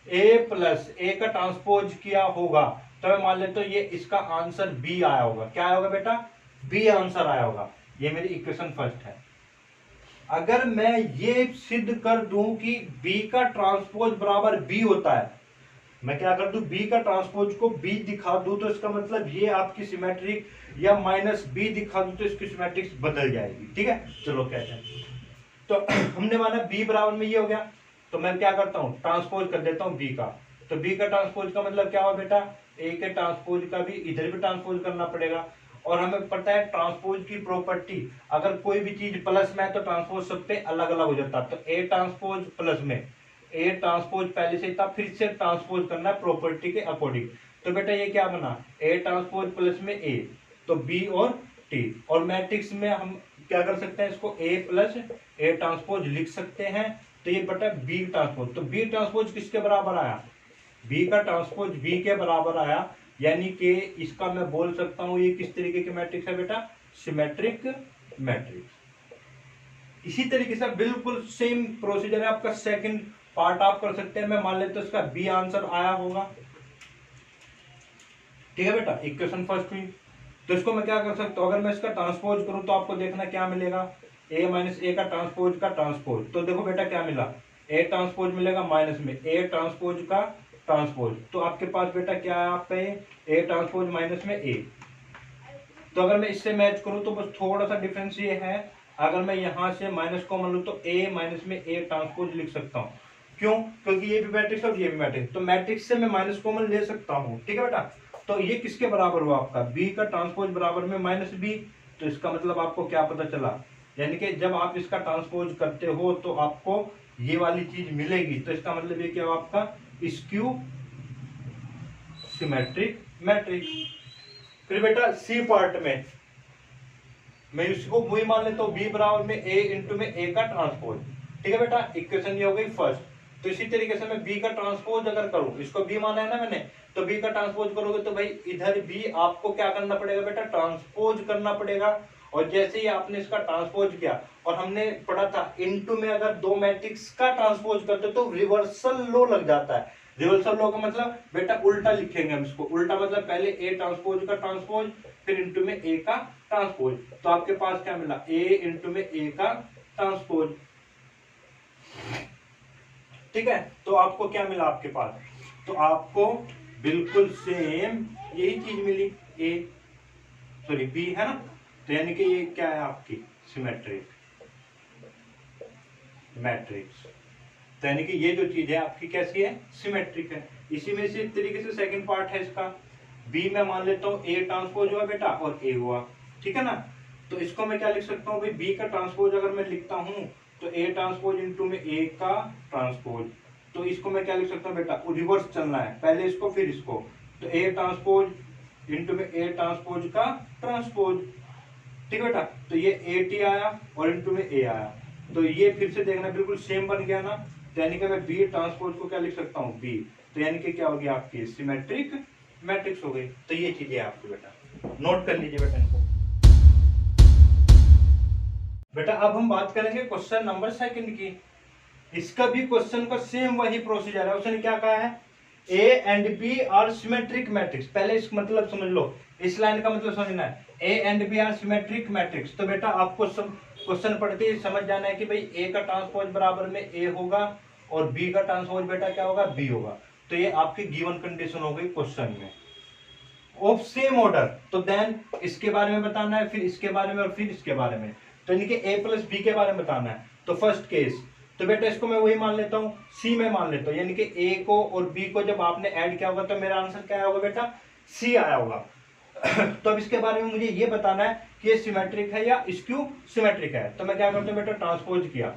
ए प्लस ए का ट्रांसपोज किया होगा तो मैं मान लेता हूं ये इसका आंसर बी आया होगा। क्या आया होगा बेटा, बी आंसर आया होगा। ये मेरी इक्वेशन फर्स्ट है। अगर मैं ये सिद्ध कर दूं कि बी का ट्रांसपोज बराबर बी होता है, मैं क्या कर दूं, बी का ट्रांसपोज को बी दिखा दूं तो इसका मतलब ये आपकी सिमेट्रिक, या माइनस बी दिखा दूं तो इसकी सिमेट्रिक्स बदल जाएगी। ठीक है, चलो कहते हैं। तो हमने माना बी बराबर में ये हो गया, तो मैं क्या करता हूं, ट्रांसपोज कर देता हूं बी का। तो बी का ट्रांसपोज का मतलब क्या हुआ बेटा, ए के ट्रांसपोज का भी इधर भी ट्रांसपोज करना पड़ेगा। और हमें पता है ट्रांसपोज की प्रॉपर्टी, अगर कोई भी चीज प्लस में है तो ट्रांसपोज सब पे अलग अलग हो जाता है। तो ए ट्रांसपोज प्लस में ए ट्रांसपोज पहले से था, फिर से ट्रांसपोज करना है प्रॉपर्टी के अकॉर्डिंग। तो बेटा ये क्या बना, ए ट्रांसपोज प्लस में ए, तो बी और टी। और मैट्रिक्स में हम क्या कर सकते हैं, इसको ए प्लस ए ट्रांसपोज लिख सकते हैं। तो ये बेटा बी ट्रांसपोज, तो बी ट्रांसपोज किसके बराबर आया, बी का ट्रांसपोज बी के बराबर आया। यानी कि इसका मैं बोल सकता हूं ये किस तरीके की मैट्रिक्स है बेटा, सिमेट्रिक मैट्रिक्स। इसी तरीके से बिल्कुल सेम प्रोसीजर है आपका सेकंड पार्ट आप कर सकते हैं, मैं मान लेता हूं इसका बी आंसर आया होगा। ठीक है बेटा, इक्वेशन फर्स्ट हुई। तो इसको मैं क्या कर सकता हूँ, अगर मैं इसका ट्रांसपोज करूं तो आपको देखना क्या मिलेगा, ए माइनस ए का ट्रांसपोज। तो देखो बेटा क्या मिला, ए ट्रांसपोज मिलेगा माइनस में ए ट्रांसपोज का ट्रांसपोज। तो आपके पास बेटा क्या है, आप पे ए ट्रांसपोज माइनस में ए। तो अगर मैं इससे मैच करूं तो बस थोड़ा सा डिफरेंस ये है, अगर मैं यहां से माइनस कॉमन लूं तो ए माइनस में ए ट्रांसपोज लिख सकता हूं। क्यों, क्योंकि ये भी मैट्रिक्स और ये भी मैट्रिक्स, तो मैट्रिक्स से मैं माइनस कॉमन ले सकता हूँ। ठीक है बेटा, तो ये किसके बराबर हुआ आपका, बी का ट्रांसपोज बराबर में माइनस बी। तो इसका मतलब आपको क्या पता चला, यानी कि जब आप इसका ट्रांसपोज करते हो तो आपको ये वाली चीज मिलेगी। तो इसका मतलब ये क्या हुआ आपका, स्क्यू सिमेट्रिक मैट्रिक्स। फिर बेटा सी पार्ट में मैं इसको वही मान लेता हूँ, बी बराबर में ए इंटू में ए का ट्रांसपोज। ठीक है बेटा, इक्वेशन ये हो गई फर्स्ट। तो इसी तरीके से मैं बी का ट्रांसपोज अगर करूं, इसको बी माना है ना मैंने, तो बी का ट्रांसपोज करोगे तो भाई इधर भी आपको क्या करना पड़ेगा बेटा, ट्रांसपोज करना पड़ेगा। और जैसे ही आपने इसका ट्रांसपोज किया, और हमने पढ़ा था इनटू में अगर दो मैट्रिक्स का ट्रांसपोज करते तो रिवर्सल लॉ लग जाता है। रिवर्सल लॉ का मतलब बेटा उल्टा लिखेंगे हम इसको, उल्टा मतलब पहले ए ट्रांसपोज का ट्रांसपोज, फिर इनटू में ए का ट्रांसपोज। तो आपके पास क्या मिला, ए इंटू में ए का ट्रांसपोज। ठीक है, तो आपको क्या मिला आपके पास, तो आपको बिल्कुल सेम यही चीज मिली, बी है ना। तो यानी कि ये क्या है आपकी सिमेट्रिक मैट्रिक्स। तो यानी कि ये जो चीज है आपकी कैसी है, सिमेट्रिक है। इसी में से तरीके से सेकंड पार्ट है इसका, बी में मान लेता हूँ ए ट्रांसपोज हुआ बेटा और ए हुआ। ठीक है ना, तो इसको मैं क्या लिख सकता हूँ भाई, बी का ट्रांसपोज अगर मैं लिखता हूँ तो ए ट्रांसपोज इंटू में ए का ट्रांसपोज। तो इसको मैं क्या लिख सकता हूँ बेटा, रिवर्स चलना है, पहले इसको फिर इसको। तो ए ट्रांसपोज इंटू में ए ट्रांसपोज का ट्रांसपोज। ठीक है बेटा, तो ये ए टी आया और इंटू में ए आया। तो ये फिर से देखना बिल्कुल सेम बन गया ना। तो यानी कि मैं बी ट्रांसपोज को क्या लिख सकता हूँ, बी। तो यानी कि क्या होगी आपकी सिमेट्रिक मैट्रिक्स हो गई। तो ये चीजें आपकी बेटा नोट कर लीजिए बेटा इनको। बेटा अब हम बात करेंगे क्वेश्चन नंबर सेकंड की। इसका भी क्वेश्चन का सेम वही प्रोसीजर है। उसने क्या कहा है, A and B are symmetric matrix. पहले इस मतलब समझ लो, इस लाइन का मतलब समझना है, A and B are symmetric matrix. तो बेटा आपको क्वेश्चन पढ़ते ही समझ जाना है कि भाई ए का ट्रांसपोज बराबर में ए होगा और बी का ट्रांसपोज बेटा क्या होगा, बी होगा। तो ये आपकी गिवन कंडीशन हो गई क्वेश्चन में ऑफ सेम ऑर्डर। तो देन इसके बारे में बताना है, फिर इसके बारे में और फिर इसके बारे में। तो यानी कि ए प्लस बी के बारे में बताना है। तो फर्स्ट केस, तो बेटा इसको मैं वही मान लेता हूँ, सी में मान लेता हूँ, यानी कि ए को और बी को जब आपने ऐड किया होगा तो मेरा आंसर क्या आया होगा बेटा, सी आया होगा। तो अब इसके बारे में मुझे ये बताना है कि ये सिमेट्रिक है या स्क्यू सिमेट्रिक है। तो मैं क्या करता हूँ बेटा, ट्रांसपोज किया,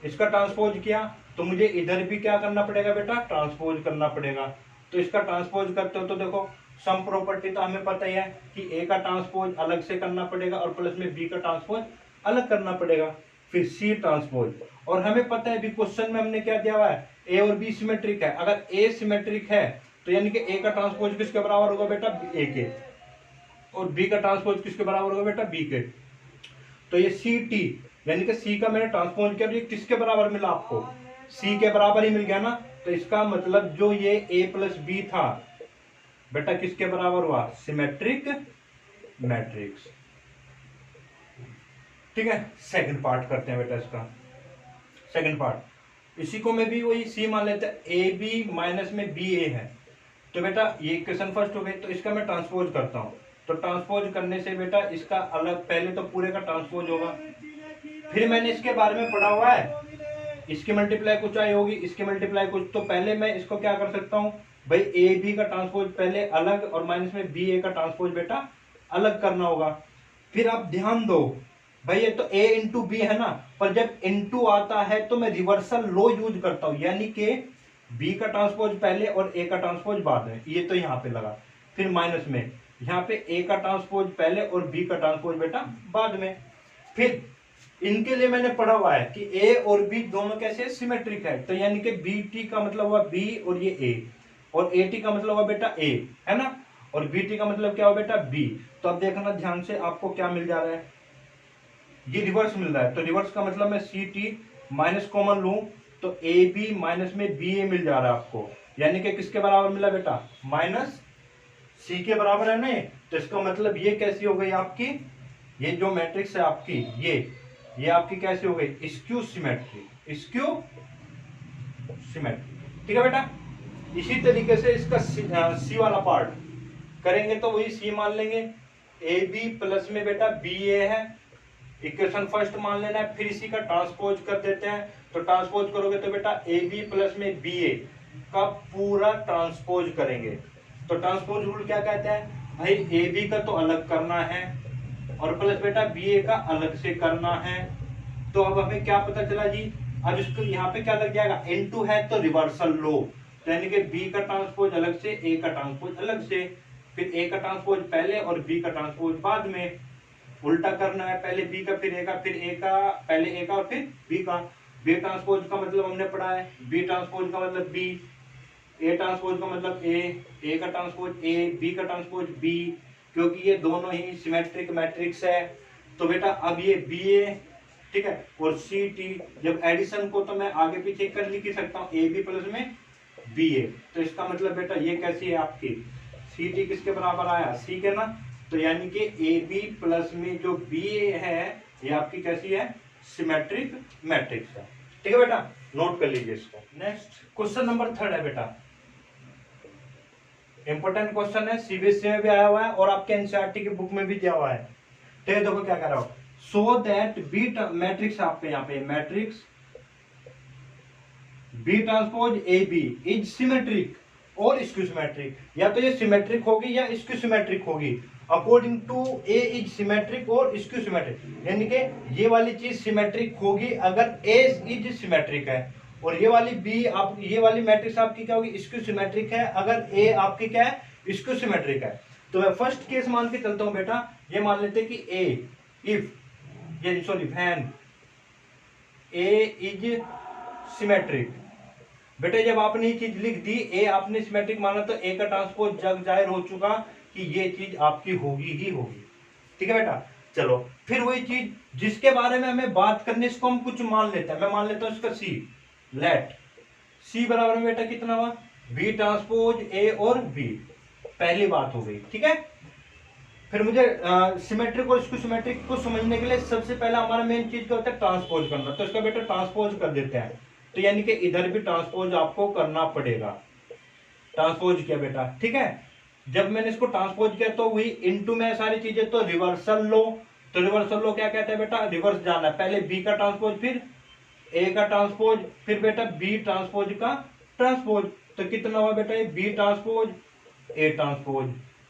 इसका ट्रांसपोज किया, तो मुझे इधर भी क्या करना पड़ेगा बेटा, ट्रांसपोज करना पड़ेगा। तो इसका ट्रांसपोज करते हो तो देखो सम प्रॉपर्टी तो हमें पता ही है कि ए का ट्रांसपोज अलग से करना पड़ेगा और प्लस में बी का ट्रांसपोज अलग करना पड़ेगा, फिर सी ट्रांसपोज। और हमें पता है भी क्वेश्चन में हमने क्या दिया हुआ है, ए और बी सिमेट्रिक है। अगर ए सिमेट्रिक है तो यानी कि ए का ट्रांसपोज किसके बराबर होगा बेटा, ए के, और बी का ट्रांसपोज किसके बराबर होगा बेटा, बी के। तो ये सी टी यानी कि सी का मैंने ट्रांसपोज किया, ये किसके बराबर मिला आपको, सी के बराबर ही मिल गया ना। तो इसका मतलब जो ये ए प्लस बी था बेटा किसके बराबर हुआ, सिमेट्रिक मैट्रिक्स। ठीक है, सेकंड पार्ट करते हैं बेटा इसका। सेकंड पार्ट, इसी को मैं भी वही सी मान लेते हैं, ए बी माइनस में बी ए है। तो बेटा ये इक्वेशन फर्स्ट हो गई, तो इसका मैं ट्रांसपोज करता हूं। तो ट्रांसपोज करने से बेटा इसका अलग, पहले तो पूरे का ट्रांसपोज होगा, फिर मैंने इसके बारे में पढ़ा हुआ है, इसकी मल्टीप्लाई कुछ आई होगी, इसकी मल्टीप्लाई कुछ। तो पहले मैं इसको क्या कर सकता हूं भाई, ए बी का ट्रांसपोज पहले अलग और माइनस में बी ए का ट्रांसपोज बेटा अलग करना होगा। फिर आप ध्यान दो भाई, ये तो ए इंटू बी है ना, पर जब इंटू आता है तो मैं रिवर्सल लॉ यूज करता हूं, यानी कि बी का ट्रांसपोज पहले और ए का ट्रांसपोज बाद में। ये तो यहाँ पे लगा, फिर माइनस में यहाँ पे ए का ट्रांसपोज पहले और बी का ट्रांसपोज बेटा बाद में। फिर इनके लिए मैंने पढ़ा हुआ है कि ए और बी दोनों कैसे सिमेट्रिक है। तो यानी कि बी टी का मतलब हुआ बी और ये ए, और ए टी का मतलब हुआ बेटा ए, है ना, और बी टी का मतलब क्या हुआ बेटा बी। तो अब देखना ध्यान से, आपको क्या मिल जा रहा है, ये रिवर्स मिल रहा है। तो रिवर्स का मतलब मैं सी टी माइनस कॉमन लूं तो ए बी माइनस में बी ए मिल जा रहा है आपको, यानी कि किसके बराबर मिला बेटा, माइनस सी के बराबर है ना। तो इसका मतलब ये कैसी हो गई आपकी, ये जो मैट्रिक्स है आपकी, ये आपकी कैसी हो गई, स्क्यू सिमेट्रिक, स्क्यू सिमेट्रिक। ठीक है बेटा। इसी तरीके से इसका सी वाला पार्ट करेंगे तो वही सी मान लेंगे, ए बी प्लस में बेटा बी ए है, इक्वेशन फर्स्ट मान लेना है, फिर इसी का ट्रांसपोज कर देते हैं। तो ट्रांसपोज करोगे तो बेटा ए बी प्लस में बी ए का पूरा ट्रांसपोज करेंगे। तो ट्रांसपोज रूल क्या कहते हैं भाई, ए बी का तो अलग करना है और प्लस बेटा बी ए का अलग से करना है। तो अब हमें क्या पता चला जी, अब इसको यहाँ पे क्या लग जाएगा, इनटू है तो रिवर्सल लो, तो यानी कि बी का ट्रांसपोज अलग से, ए का ट्रांसपोज अलग से, फिर ए का ट्रांसपोज पहले और बी का ट्रांसपोज बाद में, उल्टा करना है, पहले बी का फिर ए का, फिर ए का पहले ए का और फिर बी का। बी ट्रांसपोज का मतलब हमने पढ़ा है, बी ट्रांसपोज का मतलब बी, ए ट्रांसपोज का मतलब ए का ट्रांसपोज ए, बी का ट्रांसपोज बी, क्योंकि ये दोनों ही सिमेट्रिक मैट्रिक्स है। तो बेटा अब ये बी ए, ठीक है, और सी टी, जब एडिशन को तो मैं आगे पीछे कर लिख ही सकता हूँ, ए बी प्लस में बी ए। तो इसका मतलब बेटा ये कैसी है आपकी, सी टी किसके बराबर आया, सी के ना। तो यानी कि ए बी प्लस में जो बी ए है ये आपकी कैसी है, सिमेट्रिक मैट्रिक्स है। ठीक है बेटा, नोट कर लीजिए इसको। नेक्स्ट क्वेश्चन नंबर 3 है बेटा, इंपॉर्टेंट क्वेश्चन है, सीबीएसई में भी आया हुआ है और आपके एनसीईआरटी की बुक में भी दिया हुआ है। ठीक है, देखो क्या कर रहा हो, सो दैट बी मैट्रिक्स, आपके यहाँ पे matrix B transpose A B is symmetric और स्क्यू सिमेट्रिक, या तो ये सिमेट्रिक होगी या स्क्यू सिमेट्रिक होगी according to A is symmetric और स्क्यू सिमेट्रिक, यानी कि ये वाली चीज सिमेट्रिक होगी अगर ए इज सिमेट्रिक है, और ये वाली बी आप, ये वाली मैट्रिक्स आपकी क्या होगी, स्क्यू सिमेट्रिक है अगर ए आपकी क्या है, स्क्यू सिमेट्रिक है। तो मैं फर्स्ट केस मान के चलता हूं बेटा, ये मान लेते हैं कि ए इफ, ये sorry when A is symmetric. बेटा जब आपने ये चीज लिख दी, ए आपने सिमेट्रिक माना, तो ए का ट्रांसपोज जग जाहिर हो चुका कि ये चीज आपकी होगी ही होगी। ठीक है बेटा, चलो फिर वही चीज जिसके बारे में हमें बात करनी, इसको हम कुछ मान लेते हैं। मैं मान लेता हूं इसका सी, लेट सी बराबर में बेटा कितना हुआ, बी ट्रांसपोज ए और बी, पहली बात हो गई। ठीक है, फिर मुझे सिमेट्रिक और इसको सिमेट्रिक को समझने के लिए सबसे पहला हमारा मेन चीज क्या होता है, ट्रांसपोज करना। तो इसका बेटा ट्रांसपोज कर देते हैं, तो यानी कि इधर भी ट्रांसपोज आपको करना पड़ेगा। ट्रांसपोज किया बेटा, ठीक है, जब मैंने इसको ट्रांसपोज किया तो वही इनटू में सारी चीजें, तो रिवर्सल लो। तो रिवर्सल लो क्या कहते हैं बेटा, रिवर्स जाना है, पहले बी का ट्रांसपोज, फिर ए का ट्रांसपोज, फिर बेटा बी ट्रांसपोज का ट्रांसपोज। तो कितना हुआ बेटा, ये बी ट्रांसपोज ए ट्रांसपोज,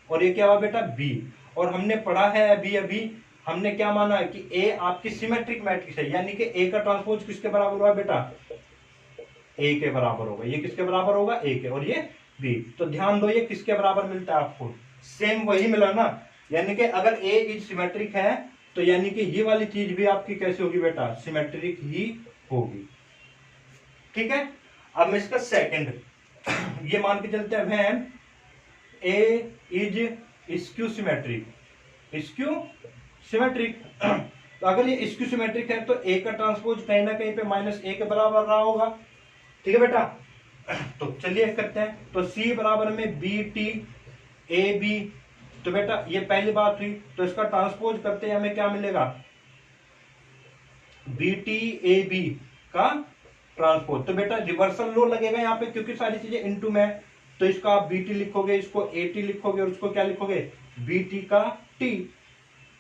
और ये क्या हुआ बेटा बी। और हमने पढ़ा है अभी हमने क्या माना है कि ए आपकी सिमेट्रिक मैट्रिक्स है, यानी कि ए का ट्रांसपोज किसके बराबर हुआ बेटा, ए के बराबर होगा। ये किसके बराबर होगा, ए के, और ये बी। तो ध्यान दो, ये किसके बराबर मिलता है आपको, सेम वही मिला ना, यानी कि अगर ए इज सिमेट्रिक है तो यानी कि ये वाली चीज भी आपकी कैसी होगी बेटा, सिमेट्रिक ही होगी। ठीक है, अब मैं इसका सेकंड ये मान के चलते हैं, when A is skew symmetric, skew symmetric. तो अगर ये स्क्यू सिमेट्रिक है तो ए का ट्रांसपोज कहीं ना कहीं पे माइनस ए के बराबर रहा होगा। ठीक है बेटा, तो चलिए करते हैं। तो सी बराबर में बी टी ए बी, तो बेटा ये पहली बात हुई, तो इसका ट्रांसपोज करते हैं हमें क्या मिलेगा, बी टी ए बी का ट्रांसपोज। तो बेटा रिवर्सल लो लगेगा यहाँ पे, क्योंकि सारी चीजें इनटू में, तो इसका आप बी टी लिखोगे, इसको ए टी लिखोगे, और उसको क्या लिखोगे, बी टी का टी।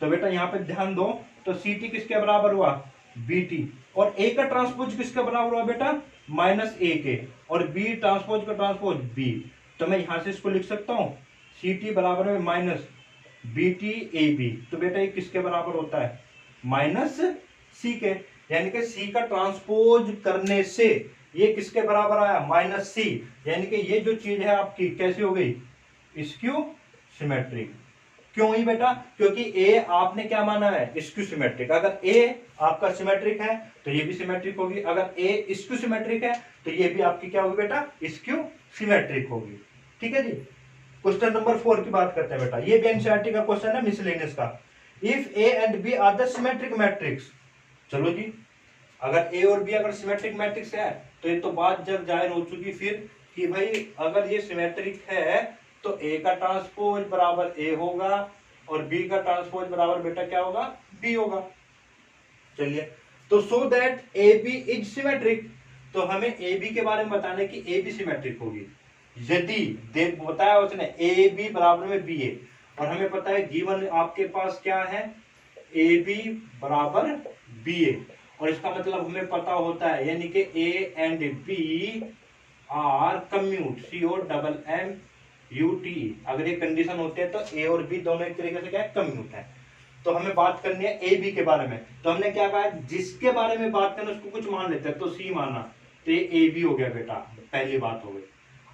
तो बेटा यहाँ पे ध्यान दो, तो सी टी किसके बराबर हुआ, बी टी, और ए का ट्रांसपोज किसके बराबर हुआ बेटा, माइनस ए के, और बी ट्रांसपोज का ट्रांसपोज बी। तो मैं यहां से इसको लिख सकता हूं, सी टी बराबर में minus B T A B. तो बेटा ये किसके बराबर होता है, माइनस सी के, यानी कि सी का ट्रांसपोज करने से ये किसके बराबर आया, माइनस सी, यानी कि ये जो चीज है आपकी कैसी हो गई, स्क्यू सिमेट्रिक। क्यों ही बेटा, क्योंकि ए आपने क्या माना है, स्क्यू सिमेट्रिक। अगर ए आपका सिमेट्रिक है तो ये भी सिमेट्रिक होगी, अगर ए स्क्यू सिमेट्रिक है तो ये भी आपकी क्या होगी बेटा, स्क्यू सिमेट्रिक होगी। ठीक है जी, क्वेश्चन नंबर 4 की बात करते हैं बेटा, ये भी एनसीईआरटी का क्वेश्चन है, मिसलेनियस का। If A and B are the symmetric matrix, चलो जी, अगर ए और बी अगर सिमेट्रिक मैट्रिक्स है तो ये तो बात जब जाहिर हो चुकी फिर कि भाई अगर ये सिमेट्रिक है तो ए का ट्रांसपोज बराबर ए होगा और बी का ट्रांसपोज बराबर बेटा क्या होगा, बी होगा। चलिए, तो so that A B is symmetric, तो हमें ए बी के बारे में बताना है कि ए बी सिमेट्रिक होगी। यदि देख बताया उसने ए बी बराबर में बी ए, और हमें पता है गिवन आपके पास क्या है, ए बी बराबर बी ए, और इसका मतलब हमें पता होता है यानी कि A and B are commute, COMMUTE, अगर ये कंडीशन होते हैं तो ए और बी दोनों एक तरीके से क्या है, कम्यूट है। तो हमें बात करनी है ए बी के बारे में, तो हमने क्या कहा, जिसके बारे में बात करना उसको कुछ मान लेते हैं, तो सी माना, तो ये ए बी हो गया बेटा, पहली बात हो गई।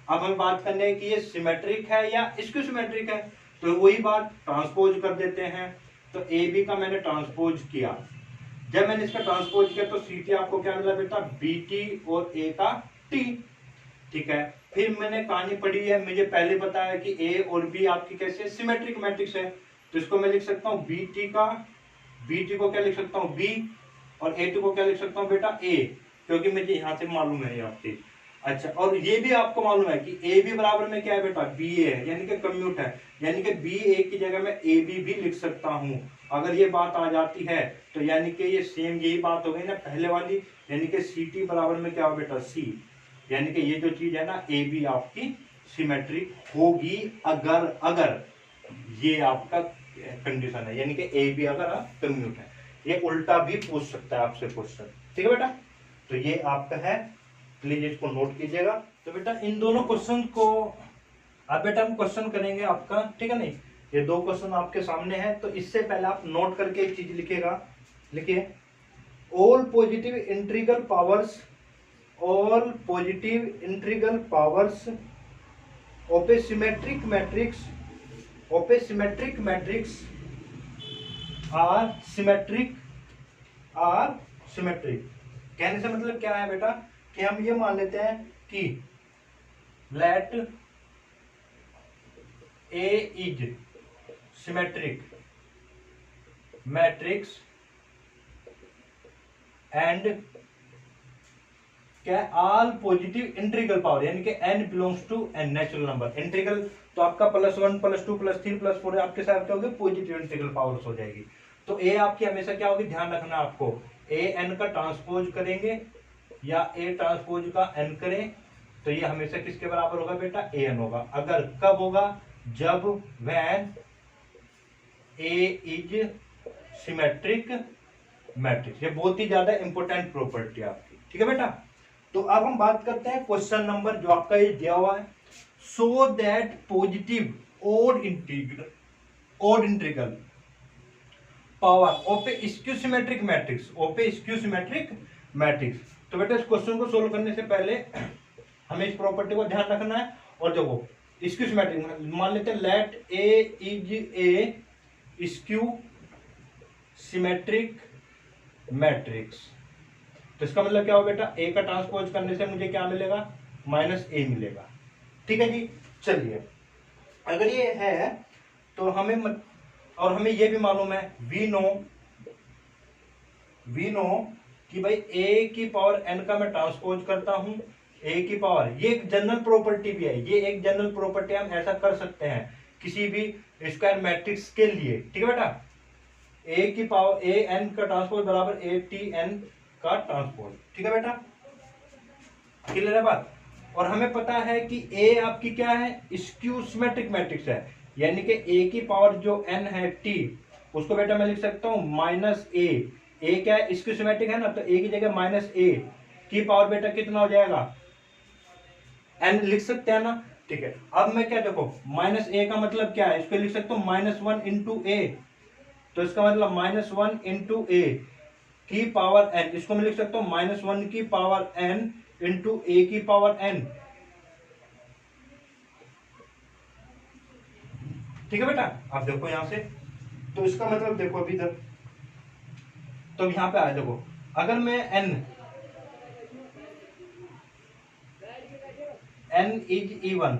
अब हमें बात करनी है कि ये सिमेट्रिक है या इसकी सिमेट्रिक है, तो वही बात ट्रांसपोज कर देते हैं। तो ए बी का मैंने ट्रांसपोज किया, जब मैंने इसका ट्रांसपोज किया तो सी टी आपको क्या मिला बेटा, बी टी और ए का टी, ठीक है। फिर मैंने कहानी पढ़ी है, मुझे पहले पता है कि ए और बी आपकी कैसे सिमेट्रिक मैट्रिक्स है, तो इसको मैं लिख सकता हूँ बी टी को क्या लिख सकता हूँ बी, और ए टी को क्या लिख सकता हूँ बेटा ए, क्योंकि मुझे यहाँ से मालूम है ये आपकी। अच्छा, और ये भी आपको मालूम है कि ए बी बराबर में क्या है बेटा, बी ए है, यानी कि कम्यूट है, यानी कि बी ए की जगह मैं ए बी भी लिख सकता हूँ। अगर ये बात आ जाती है तो यानी कि ये सेम यही बात हो गई ना पहले वाली, यानी कि सी टी बराबर में क्या हो बेटा, सी, यानी कि ये जो चीज है ना ए बी आपकी सिमेट्रिक होगी अगर ये आपका कंडीशन है, यानी कि ए बी अगर कम्यूट है। ये उल्टा भी पूछ सकता है आपसे क्वेश्चन, ठीक है बेटा। तो ये आपका है, प्लीज इसको नोट कीजिएगा। तो बेटा इन दोनों क्वेश्चन को अब बेटा हम क्वेश्चन करेंगे आपका, ठीक है नहीं, ये दो क्वेश्चन आपके सामने हैं, तो इससे पहले आप नोट करके एक चीज लिखिएगा, लिखिए all positive integral powers of a symmetric matrix are symmetric. कहने से मतलब क्या है बेटा कि हम ये मान लेते हैं कि let A is symmetric matrix and क्या, ऑल पॉजिटिव इंटीग्रल पावर, यानी कि n belongs to n natural number. Integral तो आपका +1 +2 +3 +4 आपके साथ क्या होगी, पॉजिटिव इंटीग्रल पावर्स हो जाएगी। तो a आपकी हमेशा क्या होगी, ध्यान रखना आपको, a n का ट्रांसपोज करेंगे या a ट्रांसपोज का n करें तो ये हमेशा किसके बराबर होगा बेटा, a n होगा। अगर कब होगा, जब when a is symmetric matrix. ये बहुत ही ज्यादा इंपॉर्टेंट प्रॉपर्टी आपकी, ठीक है बेटा। तो अब हम बात करते हैं क्वेश्चन नंबर जो आपका ये दिया हुआ है, so that positive odd integral power of a skew symmetric matrix. तो बेटा इस क्वेश्चन को सोल्व करने से पहले हमें इस प्रॉपर्टी को ध्यान रखना है। और देखो स्क्यू सिमेट्रिक मान लेते हैं, let A is a skew symmetric matrix, तो इसका मतलब क्या हो बेटा, ए का ट्रांसपोज करने से मुझे क्या मिलेगा, -a मिलेगा, ठीक है जी। चलिए, अगर ये है तो हमें और हमें ये भी मालूम है, वी नो कि भाई a की पावर n का मैं ट्रांसपोज करता हूं, a की पावर, ये एक जनरल प्रॉपर्टी भी है, ये एक जनरल प्रॉपर्टी हम ऐसा कर सकते हैं किसी भी स्क्वायर मैट्रिक्स के लिए, ठीक है बेटा। a की पावर a n का ट्रांसपोज बराबर a t n का ट्रांसपोज, ठीक है बेटा, क्लियर है बात। और हमें पता है कि a आपकी क्या है, स्क्यू सिमेट्रिक मैट्रिक्स है, यानी कि a की पावर जो n है t, उसको बेटा मैं लिख सकता हूं -a क्या है, स्क्यू सिमेट्रिक है ना, तो a की जगह -a की पावर बेटा कितना हो जाएगा, n लिख सकते हैं ना, ठीक है। अब मैं क्या देखो, -a का मतलब क्या है, इसको लिख सकता हूं -1 इंटू a, तो इसका मतलब -1 इंटू a की पावर n, इसको मैं लिख सकता हूं -1 की पावर n इंटू a की पावर n, ठीक है बेटा। आप देखो यहां से, तो इसका मतलब देखो अभी तक, तो यहां पे आया देखो, अगर मैं n इज इवन,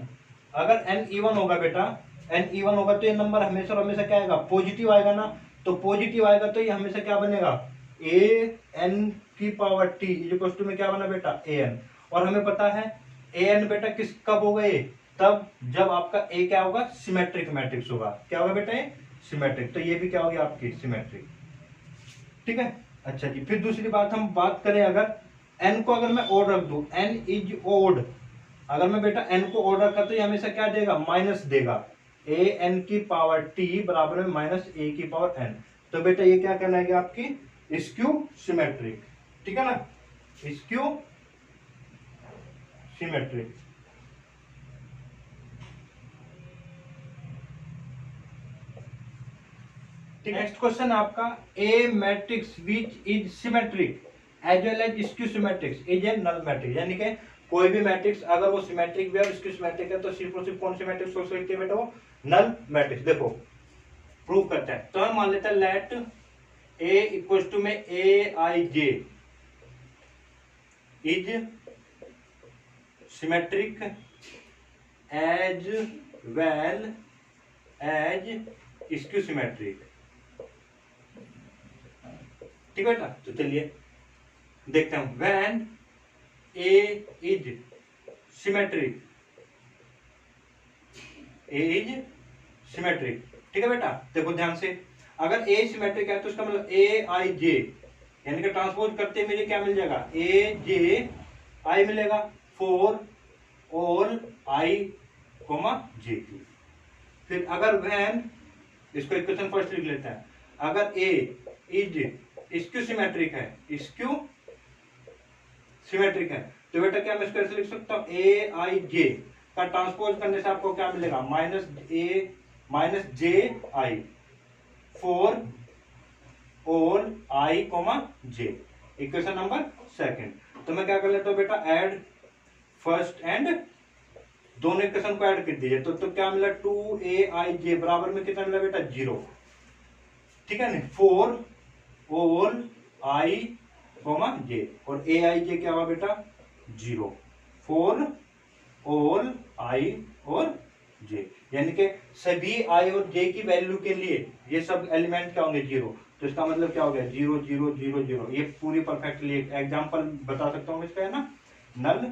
अगर n इवन होगा बेटा, n इवन होगा तो ये नंबर हमेशा हमेशा क्या आएगा, पॉजिटिव आएगा ना, तो पॉजिटिव आएगा तो ये हमेशा क्या बनेगा, a n की power t is equal to में क्या बना बेटा, a n। और हमें पता है ए एन बेटा किस कब होगा ये, तब जब आपका ए क्या होगा, सिमेट्रिक मैट्रिक्स होगा। क्या होगा बेटा, ये सिमेट्रिक, तो ये भी क्या होगी आपकी सिमेट्रिक। ठीक है। अच्छा जी, फिर दूसरी बात हम बात करें, अगर एन को अगर मैं ओड रख दूं, एन इज ओड, अगर मैं बेटा एन को ओड रखा तो ये हमेशा क्या देगा, माइनस देगा। ए एन की पावर टी बराबर में माइनस ए की पावर एन, तो बेटा ये क्या कहलाएगा आपकी स्क्यू सिमेट्रिक। ठीक है ना, स्क्यू सिमेट्रिक। नेक्स्ट क्वेश्चन आपका, a matrix which is symmetric as well as skew symmetrics is a null matrix, यानी कि कोई भी मैट्रिक्स अगर वो सिमेट्रिक भी है और स्क्यू सिमेट्रिक है तो सिर्फ और सिर्फ कौन सी मैट्रिक्स हो सकती है बेटा, वो नल मैट्रिक्स। देखो प्रूव करते हैं, तो हम मान लेते हैं लेट ए इक्वल टू में A I J is symmetric as well as skew symmetric. ठीक है बेटा, तो चलिए देखते हैं, when A is symmetric, A is symmetric. ठीक है बेटा, देखो ध्यान से, अगर ए सिमेट्रिक है तो इसका मतलब ए आई जे, यानी कि ट्रांसपोज करते मुझे क्या मिल जाएगा, ए जे आई मिलेगा फॉर ऑल आई कोमा जे की। फिर अगर व्हेन, इसको इक्वेशन फर्स्ट लिख लेते हैं, अगर ए इज स्क्यू सिमेट्रिक है, स्क्यू सिमेट्रिक है, तो बेटा क्या मैं इसको ऐसे लिख सकता हूं, ए आई जे का ट्रांसपोज करने से आपको क्या मिलेगा, minus A minus J I for all I comma J, equation number second. तो मैं क्या कर लेता हूं बेटा, ऐड फर्स्ट एंड दोनों इक्वेशन को ऐड कर दीजिए, तो क्या मिला, 2ai बराबर में कितना मिला बेटा, 0। ठीक है ना, फॉर ऑल आई कोमा जे, और ए आई जे क्या हुआ बेटा, 0 फॉर ऑल आई और जे, यानी कि सभी आई और जे की वैल्यू के लिए ये सब एलिमेंट क्या होंगे, 0। तो इसका मतलब क्या हो गया, 0 0 0 0। ये पूरी परफेक्टली एक एग्जांपल बता सकता हूं इसका, है ना, नल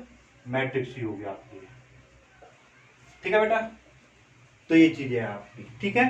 मैट्रिक्स ही हो गया आपकी। ठीक है बेटा, तो ये चीजें हैं आपकी। ठीक है।